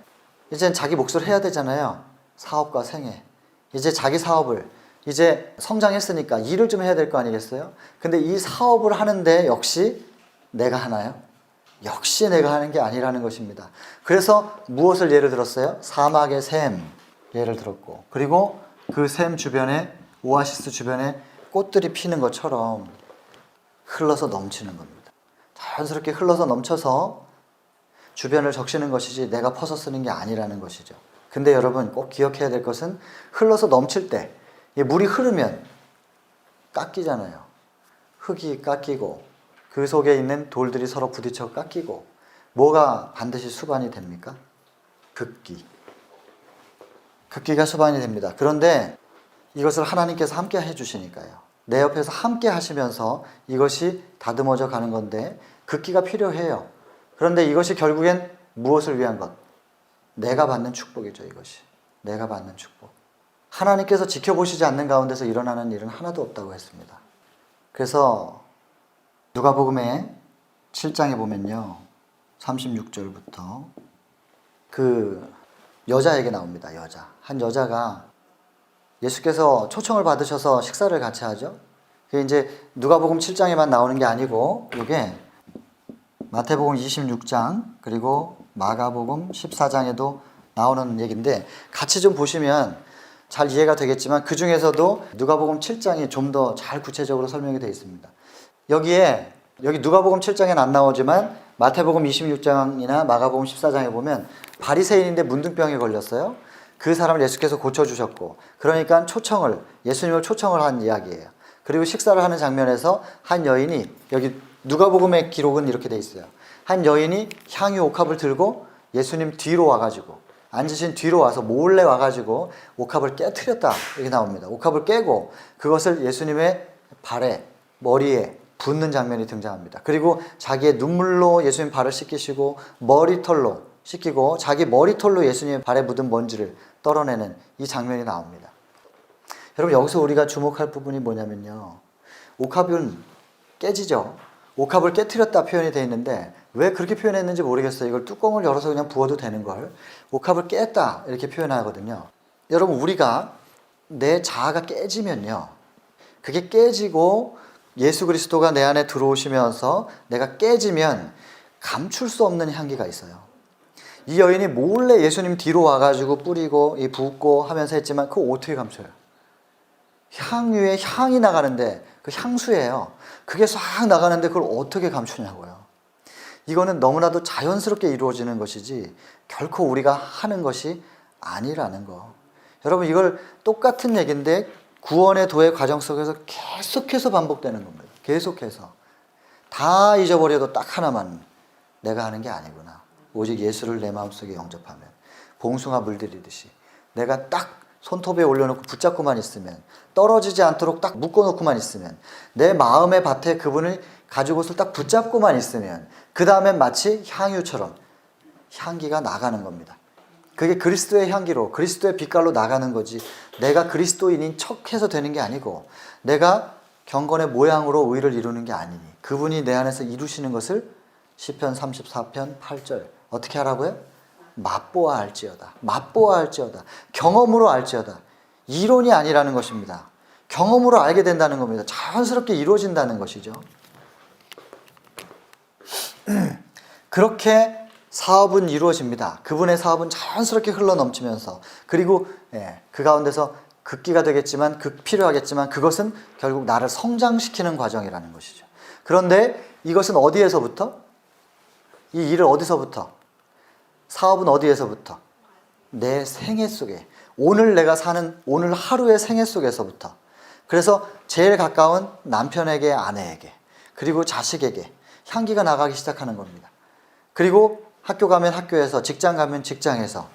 이제 자기 몫을 해야 되잖아요. 사업과 생애. 이제 자기 사업을 이제 성장했으니까 일을 좀 해야 될 거 아니겠어요? 근데 이 사업을 하는데 역시 내가 하나요? 역시 내가 하는 게 아니라는 것입니다. 그래서 무엇을 예를 들었어요? 사막의 샘 예를 들었고, 그리고 그 샘 주변에, 오아시스 주변에 꽃들이 피는 것처럼 흘러서 넘치는 겁니다. 자연스럽게 흘러서 넘쳐서 주변을 적시는 것이지 내가 퍼서 쓰는 게 아니라는 것이죠. 근데 여러분 꼭 기억해야 될 것은 흘러서 넘칠 때 물이 흐르면 깎이잖아요. 흙이 깎이고 그 속에 있는 돌들이 서로 부딪혀 깎이고, 뭐가 반드시 수반이 됩니까? 극기가 수반이 됩니다. 그런데 이것을 하나님께서 함께 해주시니까요. 내 옆에서 함께 하시면서 이것이 다듬어져 가는 건데 극기가 필요해요. 그런데 이것이 결국엔 무엇을 위한 것? 내가 받는 축복이죠. 이것이 내가 받는 축복. 하나님께서 지켜보시지 않는 가운데서 일어나는 일은 하나도 없다고 했습니다. 그래서 누가복음의 7장에 보면요, 36절부터 그 여자에게 나옵니다. 한 여자가 예수께서 초청을 받으셔서 식사를 같이 하죠. 그게 이제 누가복음 7장에만 나오는 게 아니고 이게 마태복음 26장 그리고 마가복음 14장에도 나오는 얘기인데, 같이 좀 보시면 잘 이해가 되겠지만 그 중에서도 누가복음 7장이 좀 더 잘 구체적으로 설명이 되어 있습니다. 여기 누가복음 7장에는 안 나오지만 마태복음 26장이나 마가복음 14장에 보면 바리새인인데 문둥병에 걸렸어요. 그 사람을 예수께서 고쳐주셨고, 그러니까 예수님을 초청을 한 이야기예요. 그리고 식사를 하는 장면에서 한 여인이, 여기 누가복음의 기록은 이렇게 돼 있어요. 한 여인이 향유 옥합을 들고 예수님 뒤로 와가지고, 앉으신 뒤로 와서 몰래 와가지고 옥합을 깨트렸다 이렇게 나옵니다. 옥합을 깨고 그것을 예수님의 발에, 머리에 붓는 장면이 등장합니다. 그리고 자기의 눈물로 예수님 발을 씻기시고 머리털로 씻기고 자기 머리털로 예수님의 발에 묻은 먼지를 떨어내는 이 장면이 나옵니다. 여러분, 여기서 우리가 주목할 부분이 뭐냐면요, 옥합은 깨지죠. 옥합을 깨트렸다 표현이 되어 있는데 왜 그렇게 표현했는지 모르겠어요. 이걸 뚜껑을 열어서 그냥 부어도 되는 걸 옥합을 깼다 이렇게 표현하거든요. 여러분, 우리가 내 자아가 깨지면요, 그게 깨지고 예수 그리스도가 내 안에 들어오시면서 내가 깨지면 감출 수 없는 향기가 있어요. 이 여인이 몰래 예수님 뒤로 와가지고 뿌리고 붓고 하면서 했지만 그거 어떻게 감춰요? 향유에 향이 나가는데, 그 향수예요. 그게 싹 나가는데 그걸 어떻게 감추냐고요. 이거는 너무나도 자연스럽게 이루어지는 것이지 결코 우리가 하는 것이 아니라는 거. 여러분, 이걸 똑같은 얘기인데 구원의 도의 과정 속에서 계속해서 반복되는 겁니다. 계속해서. 다 잊어버려도 딱 하나만, 내가 하는 게 아니구나. 오직 예수를 내 마음속에 영접하면. 봉숭아 물들이듯이 내가 딱 손톱에 올려놓고 붙잡고만 있으면, 떨어지지 않도록 딱 묶어놓고만 있으면, 내 마음의 밭에 그분을 가죽옷을 딱 붙잡고만 있으면 그 다음엔 마치 향유처럼 향기가 나가는 겁니다. 그게 그리스도의 향기로, 그리스도의 빛깔로 나가는 거지, 내가 그리스도인인 척해서 되는 게 아니고, 내가 경건의 모양으로 의를 이루는 게 아니니, 그분이 내 안에서 이루시는 것을 시편 34편 8절 어떻게 하라고요? 맛보아 알지어다. 맛보아 알지어다. 경험으로 알지어다. 이론이 아니라는 것입니다. 경험으로 알게 된다는 겁니다. 자연스럽게 이루어진다는 것이죠. 그렇게 사업은 이루어집니다. 그분의 사업은 자연스럽게 흘러넘치면서, 그리고 그 가운데서 극기가 되겠지만, 필요하겠지만, 그것은 결국 나를 성장시키는 과정이라는 것이죠. 그런데 이것은 어디에서부터? 이 일을 어디서부터? 사업은 어디에서부터? 내 생애 속에, 오늘 내가 사는 오늘 하루의 생애 속에서부터. 그래서 제일 가까운 남편에게, 아내에게, 그리고 자식에게 향기가 나가기 시작하는 겁니다. 그리고 학교 가면 학교에서, 직장 가면 직장에서,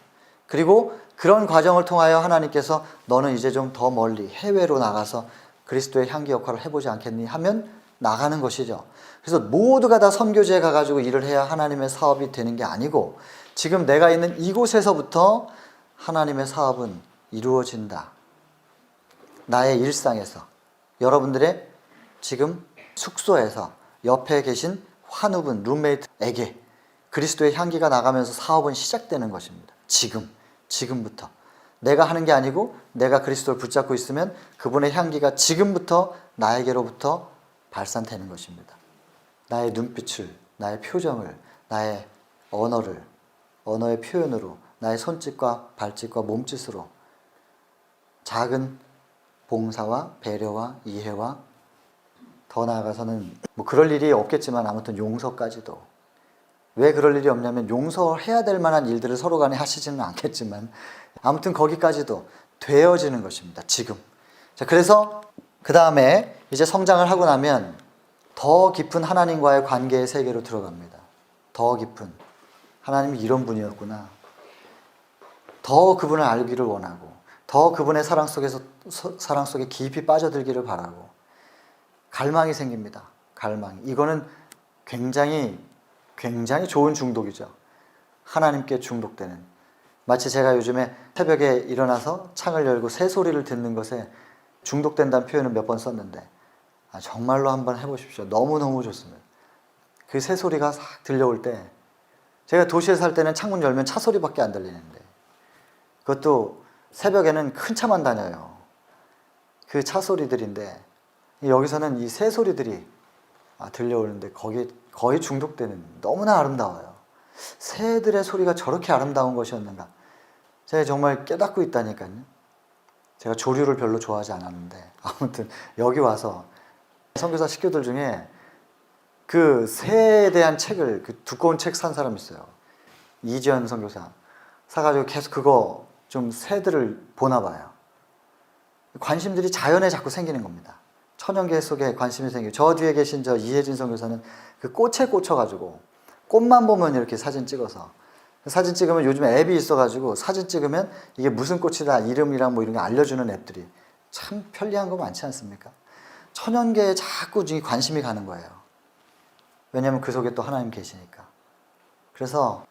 그리고 그런 과정을 통하여 하나님께서 너는 이제 좀 더 멀리 해외로 나가서 그리스도의 향기 역할을 해보지 않겠니? 하면 나가는 것이죠. 그래서 모두가 다 선교지에 가가지고 일을 해야 하나님의 사업이 되는 게 아니고, 지금 내가 있는 이곳에서부터 하나님의 사업은 이루어진다. 나의 일상에서, 여러분들의 지금 숙소에서 옆에 계신 환우분, 룸메이트에게 그리스도의 향기가 나가면서 사업은 시작되는 것입니다. 지금부터. 내가 하는 게 아니고 내가 그리스도를 붙잡고 있으면 그분의 향기가 지금부터 나에게로부터 발산되는 것입니다. 나의 눈빛을, 나의 표정을, 나의 언어의 표현으로, 나의 손짓과 발짓과 몸짓으로 작은 봉사와 배려와 이해와, 더 나아가서는 뭐 그럴 일이 없겠지만 아무튼 용서까지도. 왜 그럴 일이 없냐면 용서해야 될 만한 일들을 서로 간에 하시지는 않겠지만 아무튼 거기까지도 되어지는 것입니다. 지금. 자, 그래서 그 다음에 이제 성장을 하고 나면 더 깊은 하나님과의 관계의 세계로 들어갑니다. 더 깊은, 하나님이 이런 분이었구나. 더 그분을 알기를 원하고, 더 그분의 사랑 속에 깊이 빠져들기를 바라고, 갈망이 생깁니다. 갈망이. 이거는 굉장히 좋은 중독이죠. 하나님께 중독되는. 마치 제가 요즘에 새벽에 일어나서 창을 열고 새소리를 듣는 것에 중독된다는 표현을 몇 번 썼는데, 정말로 한번 해보십시오. 너무너무 좋습니다. 그 새소리가 싹 들려올 때, 제가 도시에 살 때는 창문 열면 차 소리밖에 안 들리는데, 그것도 새벽에는 큰 차만 다녀요. 그 차 소리들인데, 여기서는 이 새 소리들이 들려오는데 거의 중독되는, 너무나 아름다워요. 새들의 소리가 저렇게 아름다운 것이었는가. 제가 정말 깨닫고 있다니까요. 제가 조류를 별로 좋아하지 않았는데 아무튼 여기 와서 선교사 식구들 중에 그 새에 대한 책을, 그 두꺼운 책 산 사람 있어요. 이지연 선교사. 사가지고 계속 그거 좀 새들을 보나 봐요. 관심들이 자연에 자꾸 생기는 겁니다. 천연계 속에 관심이 생기고, 저 뒤에 계신 저 이혜진 선교사는 그 꽃에 꽂혀가지고 꽃만 보면 이렇게 사진 찍어서, 사진 찍으면 요즘에 앱이 있어가지고 사진 찍으면 이게 무슨 꽃이다 이름이랑 뭐 이런 거 알려주는 앱들이 참 편리한 거 많지 않습니까? 천연계에 자꾸 관심이 가는 거예요. 왜냐하면 그 속에 또 하나님 계시니까. 그래서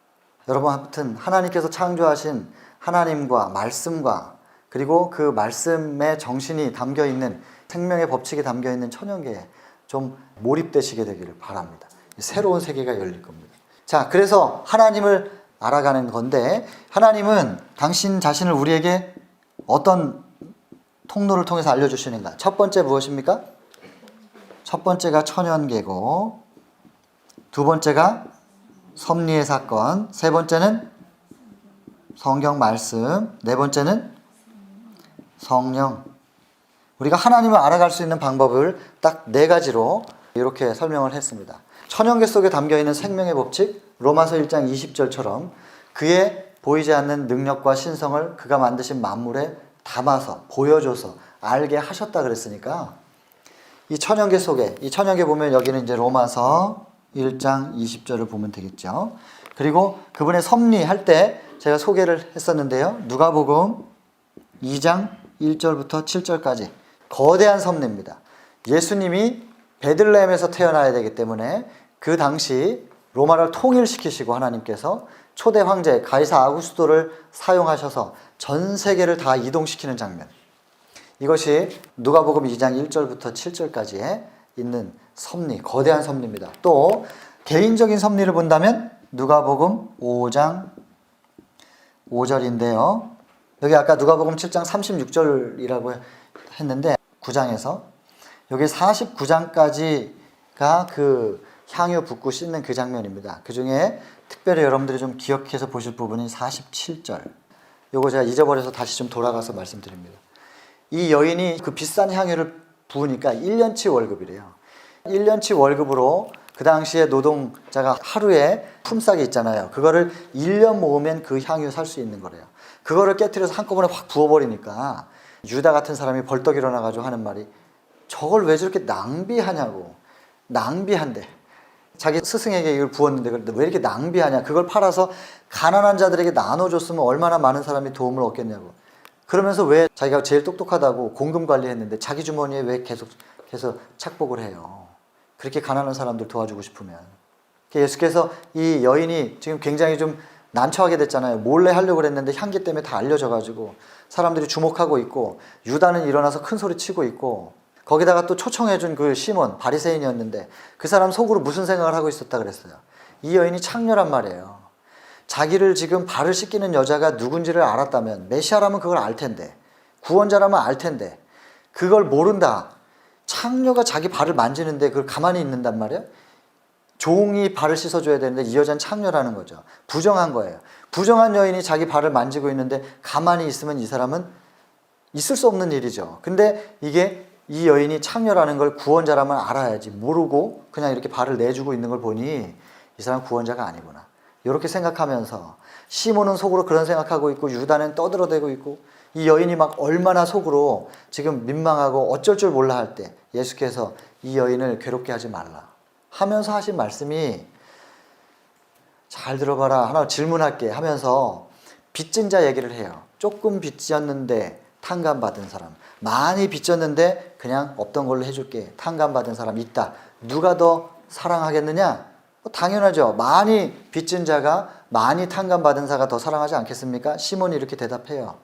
여러분, 아무튼 하나님께서 창조하신 하나님과 말씀과, 그리고 그 말씀의 정신이 담겨있는, 생명의 법칙이 담겨있는 천연계에 좀 몰입되시게 되기를 바랍니다. 새로운 세계가 열릴 겁니다. 자, 그래서 하나님을 알아가는 건데, 하나님은 당신 자신을 우리에게 어떤 통로를 통해서 알려주시는가? 첫 번째 무엇입니까? 첫 번째가 천연계고, 두 번째가 섭리의 사건, 세 번째는 성경 말씀, 네 번째는 성령. 우리가 하나님을 알아갈 수 있는 방법을 딱 네 가지로 이렇게 설명을 했습니다. 천연계 속에 담겨있는 생명의 법칙, 로마서 1장 20절처럼 그의 보이지 않는 능력과 신성을 그가 만드신 만물에 담아서 보여줘서 알게 하셨다 그랬으니까, 이 천연계 속에, 이 천연계 보면 여기는 이제 로마서 1장 20절을 보면 되겠죠. 그리고 그분의 섭리할 때 제가 소개를 했었는데요. 누가복음 2장 1절부터 7절까지 거대한 섭리입니다. 예수님이 베들레헴에서 태어나야 되기 때문에 그 당시 로마를 통일시키시고 하나님께서 초대 황제 가이사 아구스토를 사용하셔서 전 세계를 다 이동시키는 장면. 이것이 누가복음 2장 1절부터 7절까지에 있는 섭리, 거대한 섭리입니다. 또 개인적인 섭리를 본다면 누가복음 5장 5절인데요. 여기 아까 누가복음 7장 36절이라고 했는데 9장에서 여기 49장까지가 그 향유 붓고 씻는 그 장면입니다. 그 중에 특별히 여러분들이 좀 기억해서 보실 부분이 47절. 요거 제가 잊어버려서 다시 좀 돌아가서 말씀드립니다. 이 여인이 그 비싼 향유를 부으니까 1년치 월급이래요. 1년치 월급으로 그 당시에 노동자가 하루에 품삯이 있잖아요. 그거를 1년 모으면 그 향유 살 수 있는 거래요. 그거를 깨트려서 한꺼번에 확 부어버리니까 유다 같은 사람이 벌떡 일어나가지고 하는 말이 저걸 왜 저렇게 낭비하냐고. 낭비한대. 자기 스승에게 이걸 부었는데 왜 이렇게 낭비하냐. 그걸 팔아서 가난한 자들에게 나눠줬으면 얼마나 많은 사람이 도움을 얻겠냐고. 그러면서 왜 자기가 제일 똑똑하다고 공금 관리했는데 자기 주머니에 왜 계속 착복을 해요. 그렇게 가난한 사람들 도와주고 싶으면. 예수께서 이 여인이 지금 굉장히 좀 난처하게 됐잖아요. 몰래 하려고 그랬는데 향기 때문에 다 알려져가지고 사람들이 주목하고 있고 유다는 일어나서 큰 소리 치고 있고 거기다가 또 초청해준 그 시몬 바리새인이었는데 그 사람 속으로 무슨 생각을 하고 있었다 그랬어요. 이 여인이 창녀란 말이에요. 자기를 지금 발을 씻기는 여자가 누군지를 알았다면 메시아라면 그걸 알 텐데 구원자라면 알 텐데 그걸 모른다. 창녀가 자기 발을 만지는데 그걸 가만히 있는단 말이에요. 종이 발을 씻어줘야 되는데 이 여자는 창녀라는 거죠. 부정한 거예요. 부정한 여인이 자기 발을 만지고 있는데 가만히 있으면 이 사람은 있을 수 없는 일이죠. 근데 이게 이 여인이 창녀라는 걸 구원자라면 알아야지 모르고 그냥 이렇게 발을 내주고 있는 걸 보니 이 사람 구원자가 아니구나. 이렇게 생각하면서 시몬은 속으로 그런 생각하고 있고 유다는 떠들어대고 있고 이 여인이 막 얼마나 속으로 지금 민망하고 어쩔 줄 몰라 할 때 예수께서 이 여인을 괴롭게 하지 말라 하면서 하신 말씀이 잘 들어봐라. 하나 질문할게 하면서 빚진 자 얘기를 해요. 조금 빚졌는데 탕감받은 사람, 많이 빚졌는데 그냥 없던 걸로 해줄게 탕감받은 사람 있다. 누가 더 사랑하겠느냐? 당연하죠. 많이 빚진 자가 많이 탕감받은 자가 더 사랑하지 않겠습니까? 시몬이 이렇게 대답해요.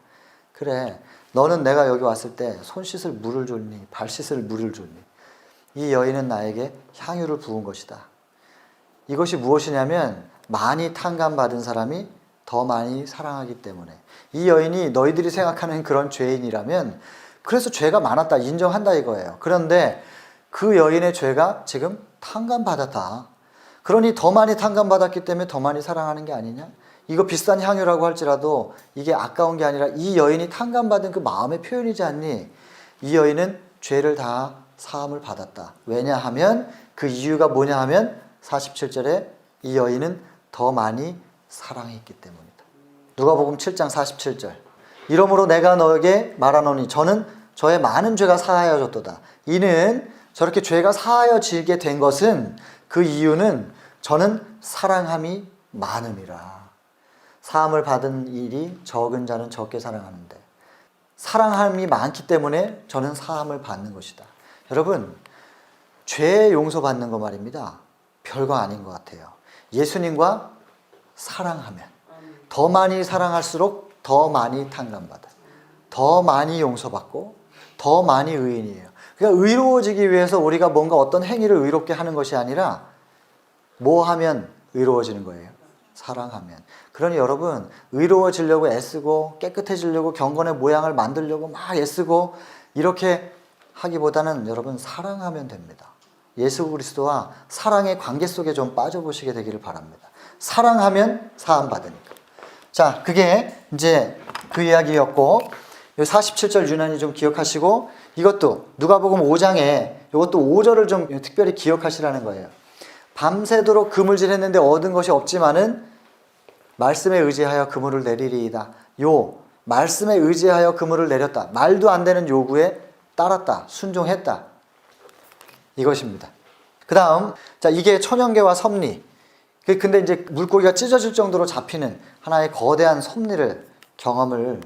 그래, 너는 내가 여기 왔을 때 손 씻을 물을 줬니? 발 씻을 물을 줬니? 이 여인은 나에게 향유를 부은 것이다. 이것이 무엇이냐면 많이 탕감받은 사람이 더 많이 사랑하기 때문에. 이 여인이 너희들이 생각하는 그런 죄인이라면 그래서 죄가 많았다 인정한다 이거예요. 그런데 그 여인의 죄가 지금 탕감받았다. 그러니 더 많이 탕감받았기 때문에 더 많이 사랑하는 게 아니냐? 이거 비싼 향유라고 할지라도 이게 아까운 게 아니라 이 여인이 탕감받은 그 마음의 표현이지 않니? 이 여인은 죄를 다 사함을 받았다. 왜냐하면 그 이유가 뭐냐 하면 47절에 이 여인은 더 많이 사랑했기 때문이다. 누가복음 7장 47절. 이러므로 내가 너에게 말하노니 저는 저의 많은 죄가 사하여졌도다. 이는 저렇게 죄가 사하여지게 된 것은 그 이유는 저는 사랑함이 많음이라. 사함을 받은 일이 적은 자는 적게 사랑하는데 사랑함이 많기 때문에 저는 사함을 받는 것이다. 여러분, 죄 용서받는 거 말입니다. 별거 아닌 것 같아요. 예수님과 사랑하면 더 많이 사랑할수록 더 많이 탕감받아요. 더 많이 용서받고 더 많이 의인이에요. 그러니까 의로워지기 위해서 우리가 뭔가 어떤 행위를 의롭게 하는 것이 아니라 뭐 하면 의로워지는 거예요? 사랑하면. 그러니 여러분, 의로워지려고 애쓰고 깨끗해지려고 경건의 모양을 만들려고 막 애쓰고 이렇게 하기보다는 여러분 사랑하면 됩니다. 예수 그리스도와 사랑의 관계 속에 좀 빠져보시게 되기를 바랍니다. 사랑하면 사함 받으니까. 자, 그게 이제 그 이야기였고 47절 유난히 좀 기억하시고 이것도 누가복음 5장에 이것도 5절을 좀 특별히 기억하시라는 거예요. 밤새도록 그물질했는데 얻은 것이 없지만은 말씀에 의지하여 그물을 내리리이다. 요 말씀에 의지하여 그물을 내렸다. 말도 안 되는 요구에 따랐다. 순종했다. 이것입니다. 그 다음, 자, 이게 천연계와 섭리. 근데 이제 물고기가 찢어질 정도로 잡히는 하나의 거대한 섭리를 경험을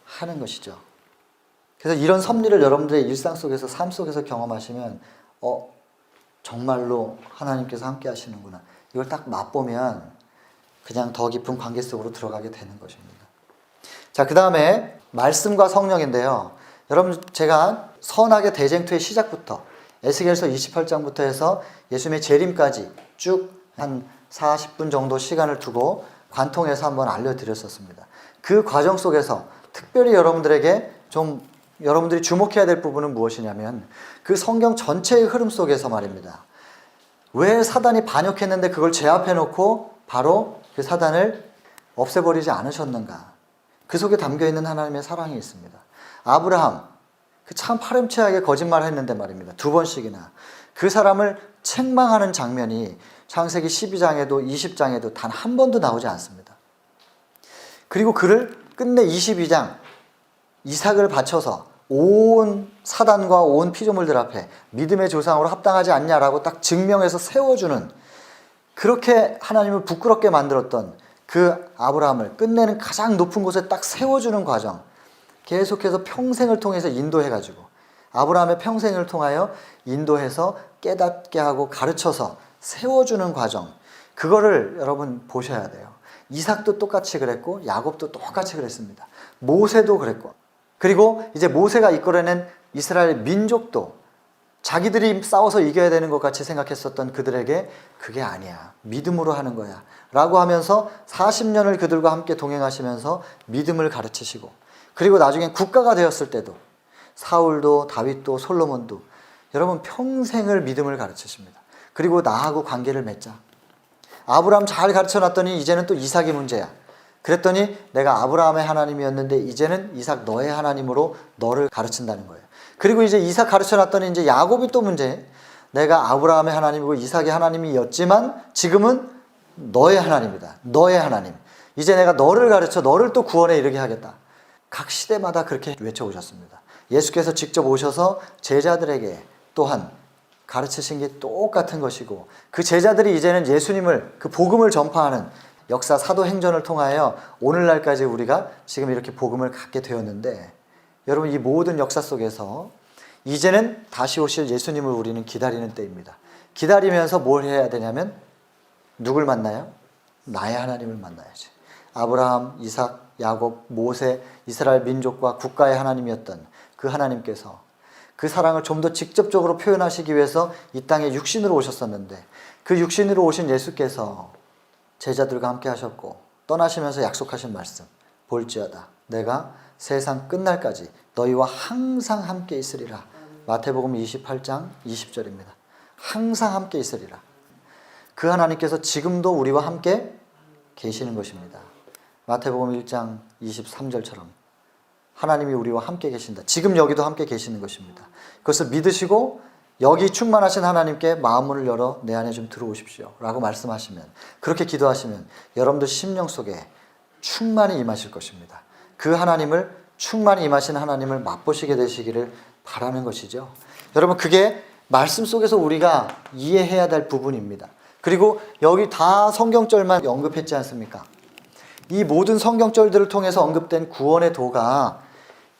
하는 것이죠. 그래서 이런 섭리를 여러분들의 일상 속에서, 삶 속에서 경험하시면 정말로 하나님께서 함께 하시는구나. 이걸 딱 맛보면 그냥 더 깊은 관계 속으로 들어가게 되는 것입니다. 자, 그 다음에 말씀과 성령인데요. 여러분, 제가 선악의 대쟁투의 시작부터 에스겔서 28장부터 해서 예수님의 재림까지 쭉 한 40분 정도 시간을 두고 관통해서 한번 알려드렸었습니다. 그 과정 속에서 특별히 여러분들이 주목해야 될 부분은 무엇이냐면 그 성경 전체의 흐름 속에서 말입니다. 왜 사단이 반역했는데 그걸 제압해 놓고 바로 그 사단을 없애버리지 않으셨는가? 그 속에 담겨있는 하나님의 사랑이 있습니다. 아브라함, 그 참 파렴치하게 거짓말을 했는데 말입니다. 2번씩이나. 그 사람을 책망하는 장면이 창세기 12장에도 20장에도 단 한 번도 나오지 않습니다. 그리고 그를 끝내 22장 이삭을 바쳐서 온 사단과 온 피조물들 앞에 믿음의 조상으로 합당하지 않냐라고 딱 증명해서 세워주는, 그렇게 하나님을 부끄럽게 만들었던 그 아브라함을 끝내는 가장 높은 곳에 딱 세워주는 과정, 계속해서 평생을 통해서 인도해가지고 아브라함의 평생을 통하여 인도해서 깨닫게 하고 가르쳐서 세워주는 과정, 그거를 여러분 보셔야 돼요. 이삭도 똑같이 그랬고 야곱도 똑같이 그랬습니다. 모세도 그랬고, 그리고 이제 모세가 이끌어낸 이스라엘 민족도 자기들이 싸워서 이겨야 되는 것 같이 생각했었던 그들에게 그게 아니야, 믿음으로 하는 거야 라고 하면서 40년을 그들과 함께 동행하시면서 믿음을 가르치시고, 그리고 나중에 국가가 되었을 때도 사울도 다윗도 솔로몬도 여러분 평생을 믿음을 가르치십니다. 그리고 나하고 관계를 맺자. 아브라함 잘 가르쳐놨더니 이제는 또 이삭이 문제야. 그랬더니 내가 아브라함의 하나님이었는데 이제는 이삭 너의 하나님으로 너를 가르친다는 거예요. 그리고 이제 이삭 가르쳐놨더니 이제 야곱이 또 문제. 내가 아브라함의 하나님이고 이삭의 하나님이었지만 지금은 너의 하나님이다. 너의 하나님. 이제 내가 너를 가르쳐 너를 또 구원에 이르게 하겠다. 각 시대마다 그렇게 외쳐오셨습니다. 예수께서 직접 오셔서 제자들에게 또한 가르치신 게 똑같은 것이고, 그 제자들이 이제는 예수님을, 그 복음을 전파하는 역사 사도행전을 통하여 오늘날까지 우리가 지금 이렇게 복음을 갖게 되었는데, 여러분 이 모든 역사 속에서 이제는 다시 오실 예수님을 우리는 기다리는 때입니다. 기다리면서 뭘 해야 되냐면 누굴 만나요? 나의 하나님을 만나야지. 아브라함, 이삭, 야곱, 모세, 이스라엘 민족과 국가의 하나님이었던 그 하나님께서 그 사랑을 좀 더 직접적으로 표현하시기 위해서 이 땅에 육신으로 오셨었는데, 그 육신으로 오신 예수께서 제자들과 함께 하셨고 떠나시면서 약속하신 말씀, 볼지어다 내가 세상 끝날까지 너희와 항상 함께 있으리라. 마태복음 28장 20절입니다. 항상 함께 있으리라. 그 하나님께서 지금도 우리와 함께 계시는 것입니다. 마태복음 1장 23절처럼 하나님이 우리와 함께 계신다. 지금 여기도 함께 계시는 것입니다. 그것을 믿으시고 여기 충만하신 하나님께 마음문을 열어 내 안에 좀 들어오십시오 라고 말씀하시면, 그렇게 기도하시면 여러분들 심령 속에 충만히 임하실 것입니다. 그 하나님을, 충만히 임하신 하나님을 맛보시게 되시기를 바라는 것이죠. 여러분 그게 말씀 속에서 우리가 이해해야 될 부분입니다. 그리고 여기 다 성경절만 언급했지 않습니까? 이 모든 성경절들을 통해서 언급된 구원의 도가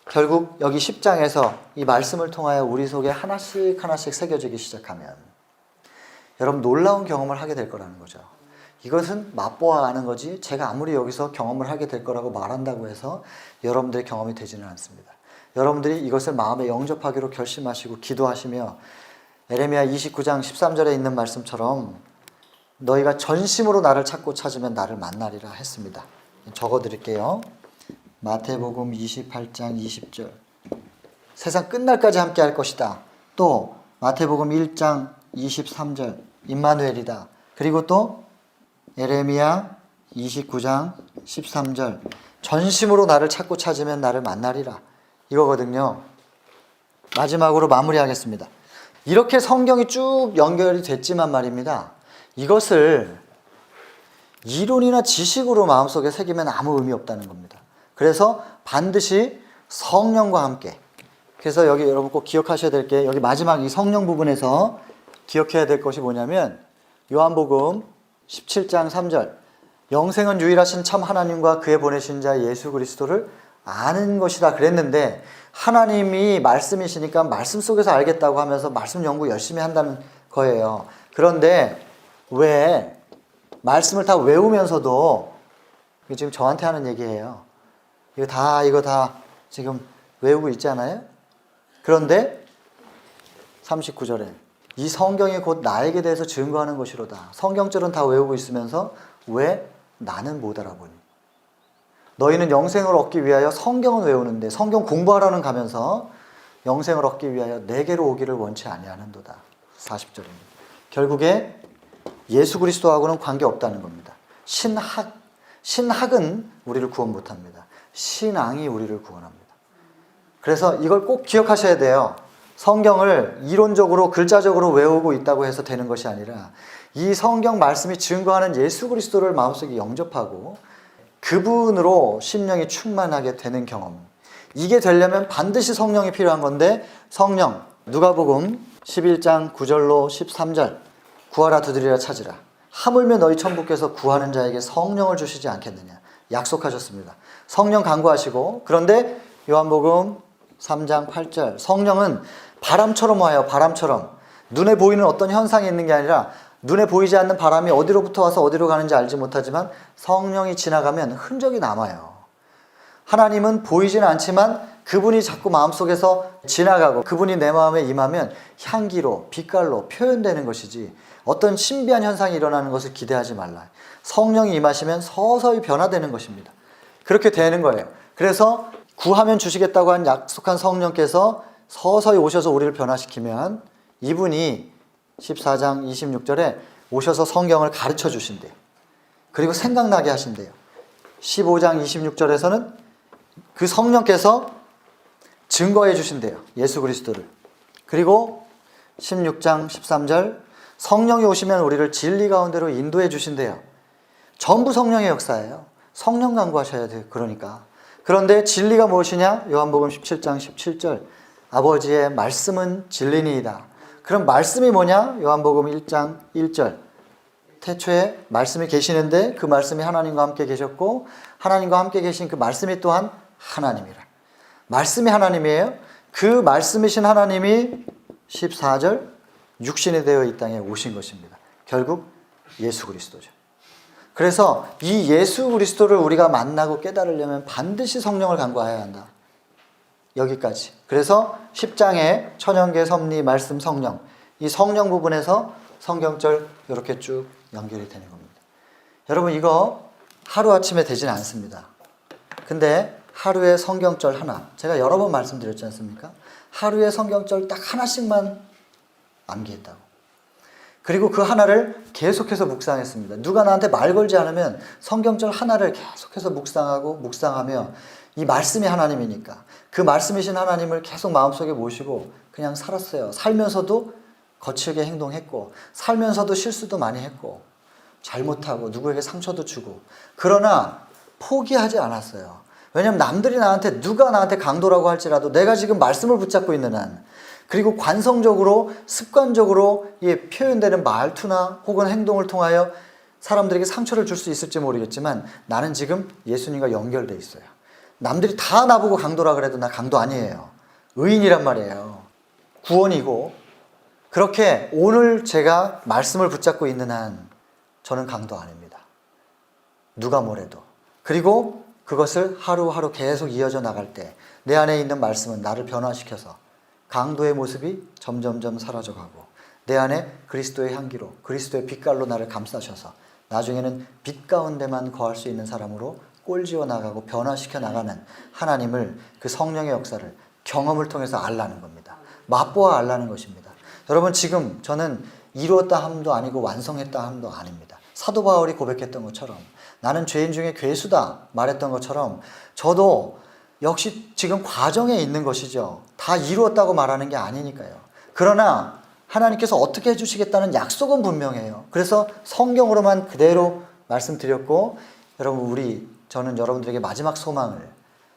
결국 여기 10장에서 이 말씀을 통하여 우리 속에 하나씩 하나씩 새겨지기 시작하면 여러분 놀라운 경험을 하게 될 거라는 거죠. 이것은 맛보아가는 거지 제가 아무리 여기서 경험을 하게 될 거라고 말한다고 해서 여러분들의 경험이 되지는 않습니다. 여러분들이 이것을 마음에 영접하기로 결심하시고 기도하시며 에레미야 29장 13절에 있는 말씀처럼 너희가 전심으로 나를 찾고 찾으면 나를 만나리라 했습니다. 적어드릴게요. 마태복음 28장 20절 세상 끝날까지 함께 할 것이다. 또 마태복음 1장 23절 임마누엘이다. 그리고 또 에레미야 29장 13절 전심으로 나를 찾고 찾으면 나를 만나리라. 이거거든요. 마지막으로 마무리하겠습니다. 이렇게 성경이 쭉 연결이 됐지만 말입니다. 이것을 이론이나 지식으로 마음속에 새기면 아무 의미 없다는 겁니다. 그래서 반드시 성령과 함께, 그래서 여기 여러분 꼭 기억하셔야 될 게, 여기 마지막 이 성령 부분에서 기억해야 될 것이 뭐냐면 요한복음 17장 3절. 영생은 유일하신 참 하나님과 그의 보내신 자 예수 그리스도를 아는 것이다 그랬는데, 하나님이 말씀이시니까 말씀 속에서 알겠다고 하면서 말씀 연구 열심히 한다는 거예요. 그런데 왜 말씀을 다 외우면서도, 지금 저한테 하는 얘기예요. 이거 다 지금 외우고 있잖아요. 그런데 39절에 이 성경이 곧 나에게 대해서 증거하는 것이로다. 성경절은 다 외우고 있으면서 왜 나는 못 알아보니? 너희는 영생을 얻기 위하여 성경은 외우는데, 성경 공부하러는 가면서 영생을 얻기 위하여 내게로 오기를 원치 아니하는도다. 40절입니다. 결국에 예수 그리스도하고는 관계없다는 겁니다. 신학은 우리를 구원 못합니다. 신앙이 우리를 구원합니다. 그래서 이걸 꼭 기억하셔야 돼요. 성경을 이론적으로 글자적으로 외우고 있다고 해서 되는 것이 아니라, 이 성경 말씀이 증거하는 예수 그리스도를 마음속에 영접하고 그분으로 심령이 충만하게 되는 경험, 이게 되려면 반드시 성령이 필요한 건데, 성령, 누가복음 11장 9절로 13절, 구하라 두드리라 찾으라, 하물며 너희 천부께서 구하는 자에게 성령을 주시지 않겠느냐 약속하셨습니다. 성령 간구하시고, 그런데 요한복음 3장 8절, 성령은 바람처럼 와요. 바람처럼. 눈에 보이는 어떤 현상이 있는 게 아니라, 눈에 보이지 않는 바람이 어디로부터 와서 어디로 가는지 알지 못하지만 성령이 지나가면 흔적이 남아요. 하나님은 보이지는 않지만 그분이 자꾸 마음속에서 지나가고, 그분이 내 마음에 임하면 향기로, 빛깔로 표현되는 것이지, 어떤 신비한 현상이 일어나는 것을 기대하지 말라. 성령이 임하시면 서서히 변화되는 것입니다. 그렇게 되는 거예요. 그래서 구하면 주시겠다고 한 약속한 성령께서 서서히 오셔서 우리를 변화시키면, 이분이 14장 26절에 오셔서 성경을 가르쳐 주신대요. 그리고 생각나게 하신대요. 15장 26절에서는 그 성령께서 증거해 주신대요. 예수 그리스도를. 그리고 16장 13절, 성령이 오시면 우리를 진리 가운데로 인도해 주신대요. 전부 성령의 역사예요. 성령 간구하셔야 돼요. 그런데 진리가 무엇이냐? 요한복음 17장 17절, 아버지의 말씀은 진리니이다. 그럼 말씀이 뭐냐? 요한복음 1장 1절, 태초에 말씀이 계시는데 그 말씀이 하나님과 함께 계셨고, 하나님과 함께 계신 그 말씀이 또한 하나님이라. 말씀이 하나님이에요. 그 말씀이신 하나님이 14절, 육신이 되어 이 땅에 오신 것입니다. 결국 예수 그리스도죠. 그래서 이 예수 그리스도를 우리가 만나고 깨달으려면 반드시 성령을 간구해야 한다. 여기까지. 그래서 10장에 천연계, 섭리, 말씀, 성령, 이 성령 부분에서 성경절 이렇게 쭉 연결이 되는 겁니다. 여러분, 이거 하루아침에 되지는 않습니다. 근데 하루에 성경절 하나, 제가 여러 번 말씀드렸지 않습니까? 하루에 성경절 딱 하나씩만 암기했다고. 그리고 그 하나를 계속해서 묵상했습니다. 누가 나한테 말 걸지 않으면 성경절 하나를 계속해서 묵상하며, 이 말씀이 하나님이니까 그 말씀이신 하나님을 계속 마음속에 모시고 그냥 살았어요. 살면서도 거칠게 행동했고, 살면서도 실수도 많이 했고, 잘못하고 누구에게 상처도 주고, 그러나 포기하지 않았어요. 왜냐하면 남들이 누가 나한테 강도라고 할지라도 내가 지금 말씀을 붙잡고 있는 한, 그리고 관성적으로 습관적으로 표현되는 말투나 혹은 행동을 통하여 사람들에게 상처를 줄 수 있을지 모르겠지만, 나는 지금 예수님과 연결돼 있어요. 남들이 다 나보고 강도라 그래도 나 강도 아니에요. 의인이란 말이에요. 구원이고. 그렇게 오늘 제가 말씀을 붙잡고 있는 한 저는 강도 아닙니다. 누가 뭐래도. 그리고 그것을 하루하루 계속 이어져 나갈 때 내 안에 있는 말씀은 나를 변화시켜서 강도의 모습이 점점점 사라져가고, 내 안에 그리스도의 향기로, 그리스도의 빛깔로 나를 감싸셔서 나중에는 빛 가운데만 거할 수 있는 사람으로 꼴지어 나가고 변화시켜 나가는 하나님을, 그 성령의 역사를 경험을 통해서 알라는 겁니다. 맛보아 알라는 것입니다. 여러분, 지금 저는 이루었다 함도 아니고 완성했다 함도 아닙니다. 사도 바울이 고백했던 것처럼, 나는 죄인 중에 괴수다 말했던 것처럼, 저도 역시 지금 과정에 있는 것이죠. 다 이루었다고 말하는 게 아니니까요. 그러나 하나님께서 어떻게 해주시겠다는 약속은 분명해요. 그래서 성경으로만 그대로 말씀드렸고, 여러분, 저는 여러분들에게 마지막 소망을,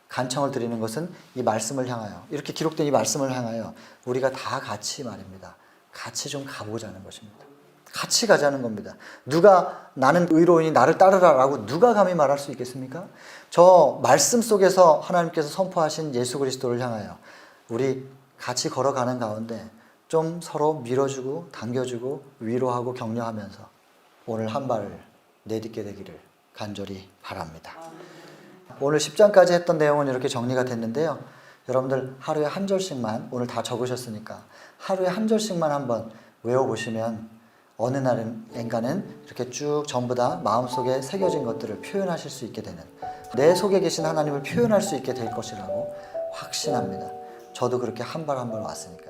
간청을 드리는 것은 이 말씀을 향하여, 이렇게 기록된 이 말씀을 향하여 우리가 다 같이 말입니다. 같이 좀 가보자는 것입니다. 같이 가자는 겁니다. 누가 나는 의로우니 나를 따르라라고 누가 감히 말할 수 있겠습니까? 저 말씀 속에서 하나님께서 선포하신 예수 그리스도를 향하여 우리 같이 걸어가는 가운데 좀 서로 밀어주고 당겨주고 위로하고 격려하면서 오늘 한 발을 내딛게 되기를 간절히 바랍니다. 오늘 10장까지 했던 내용은 이렇게 정리가 됐는데요. 여러분들 하루에 한 절씩만, 오늘 다 적으셨으니까 하루에 한 절씩만 한번 외워보시면 어느 날인가는 이렇게 쭉 전부 다 마음속에 새겨진 것들을 표현하실 수 있게 되는, 내 속에 계신 하나님을 표현할 수 있게 될 것이라고 확신합니다. 저도 그렇게 한 발 한 발 왔으니까요.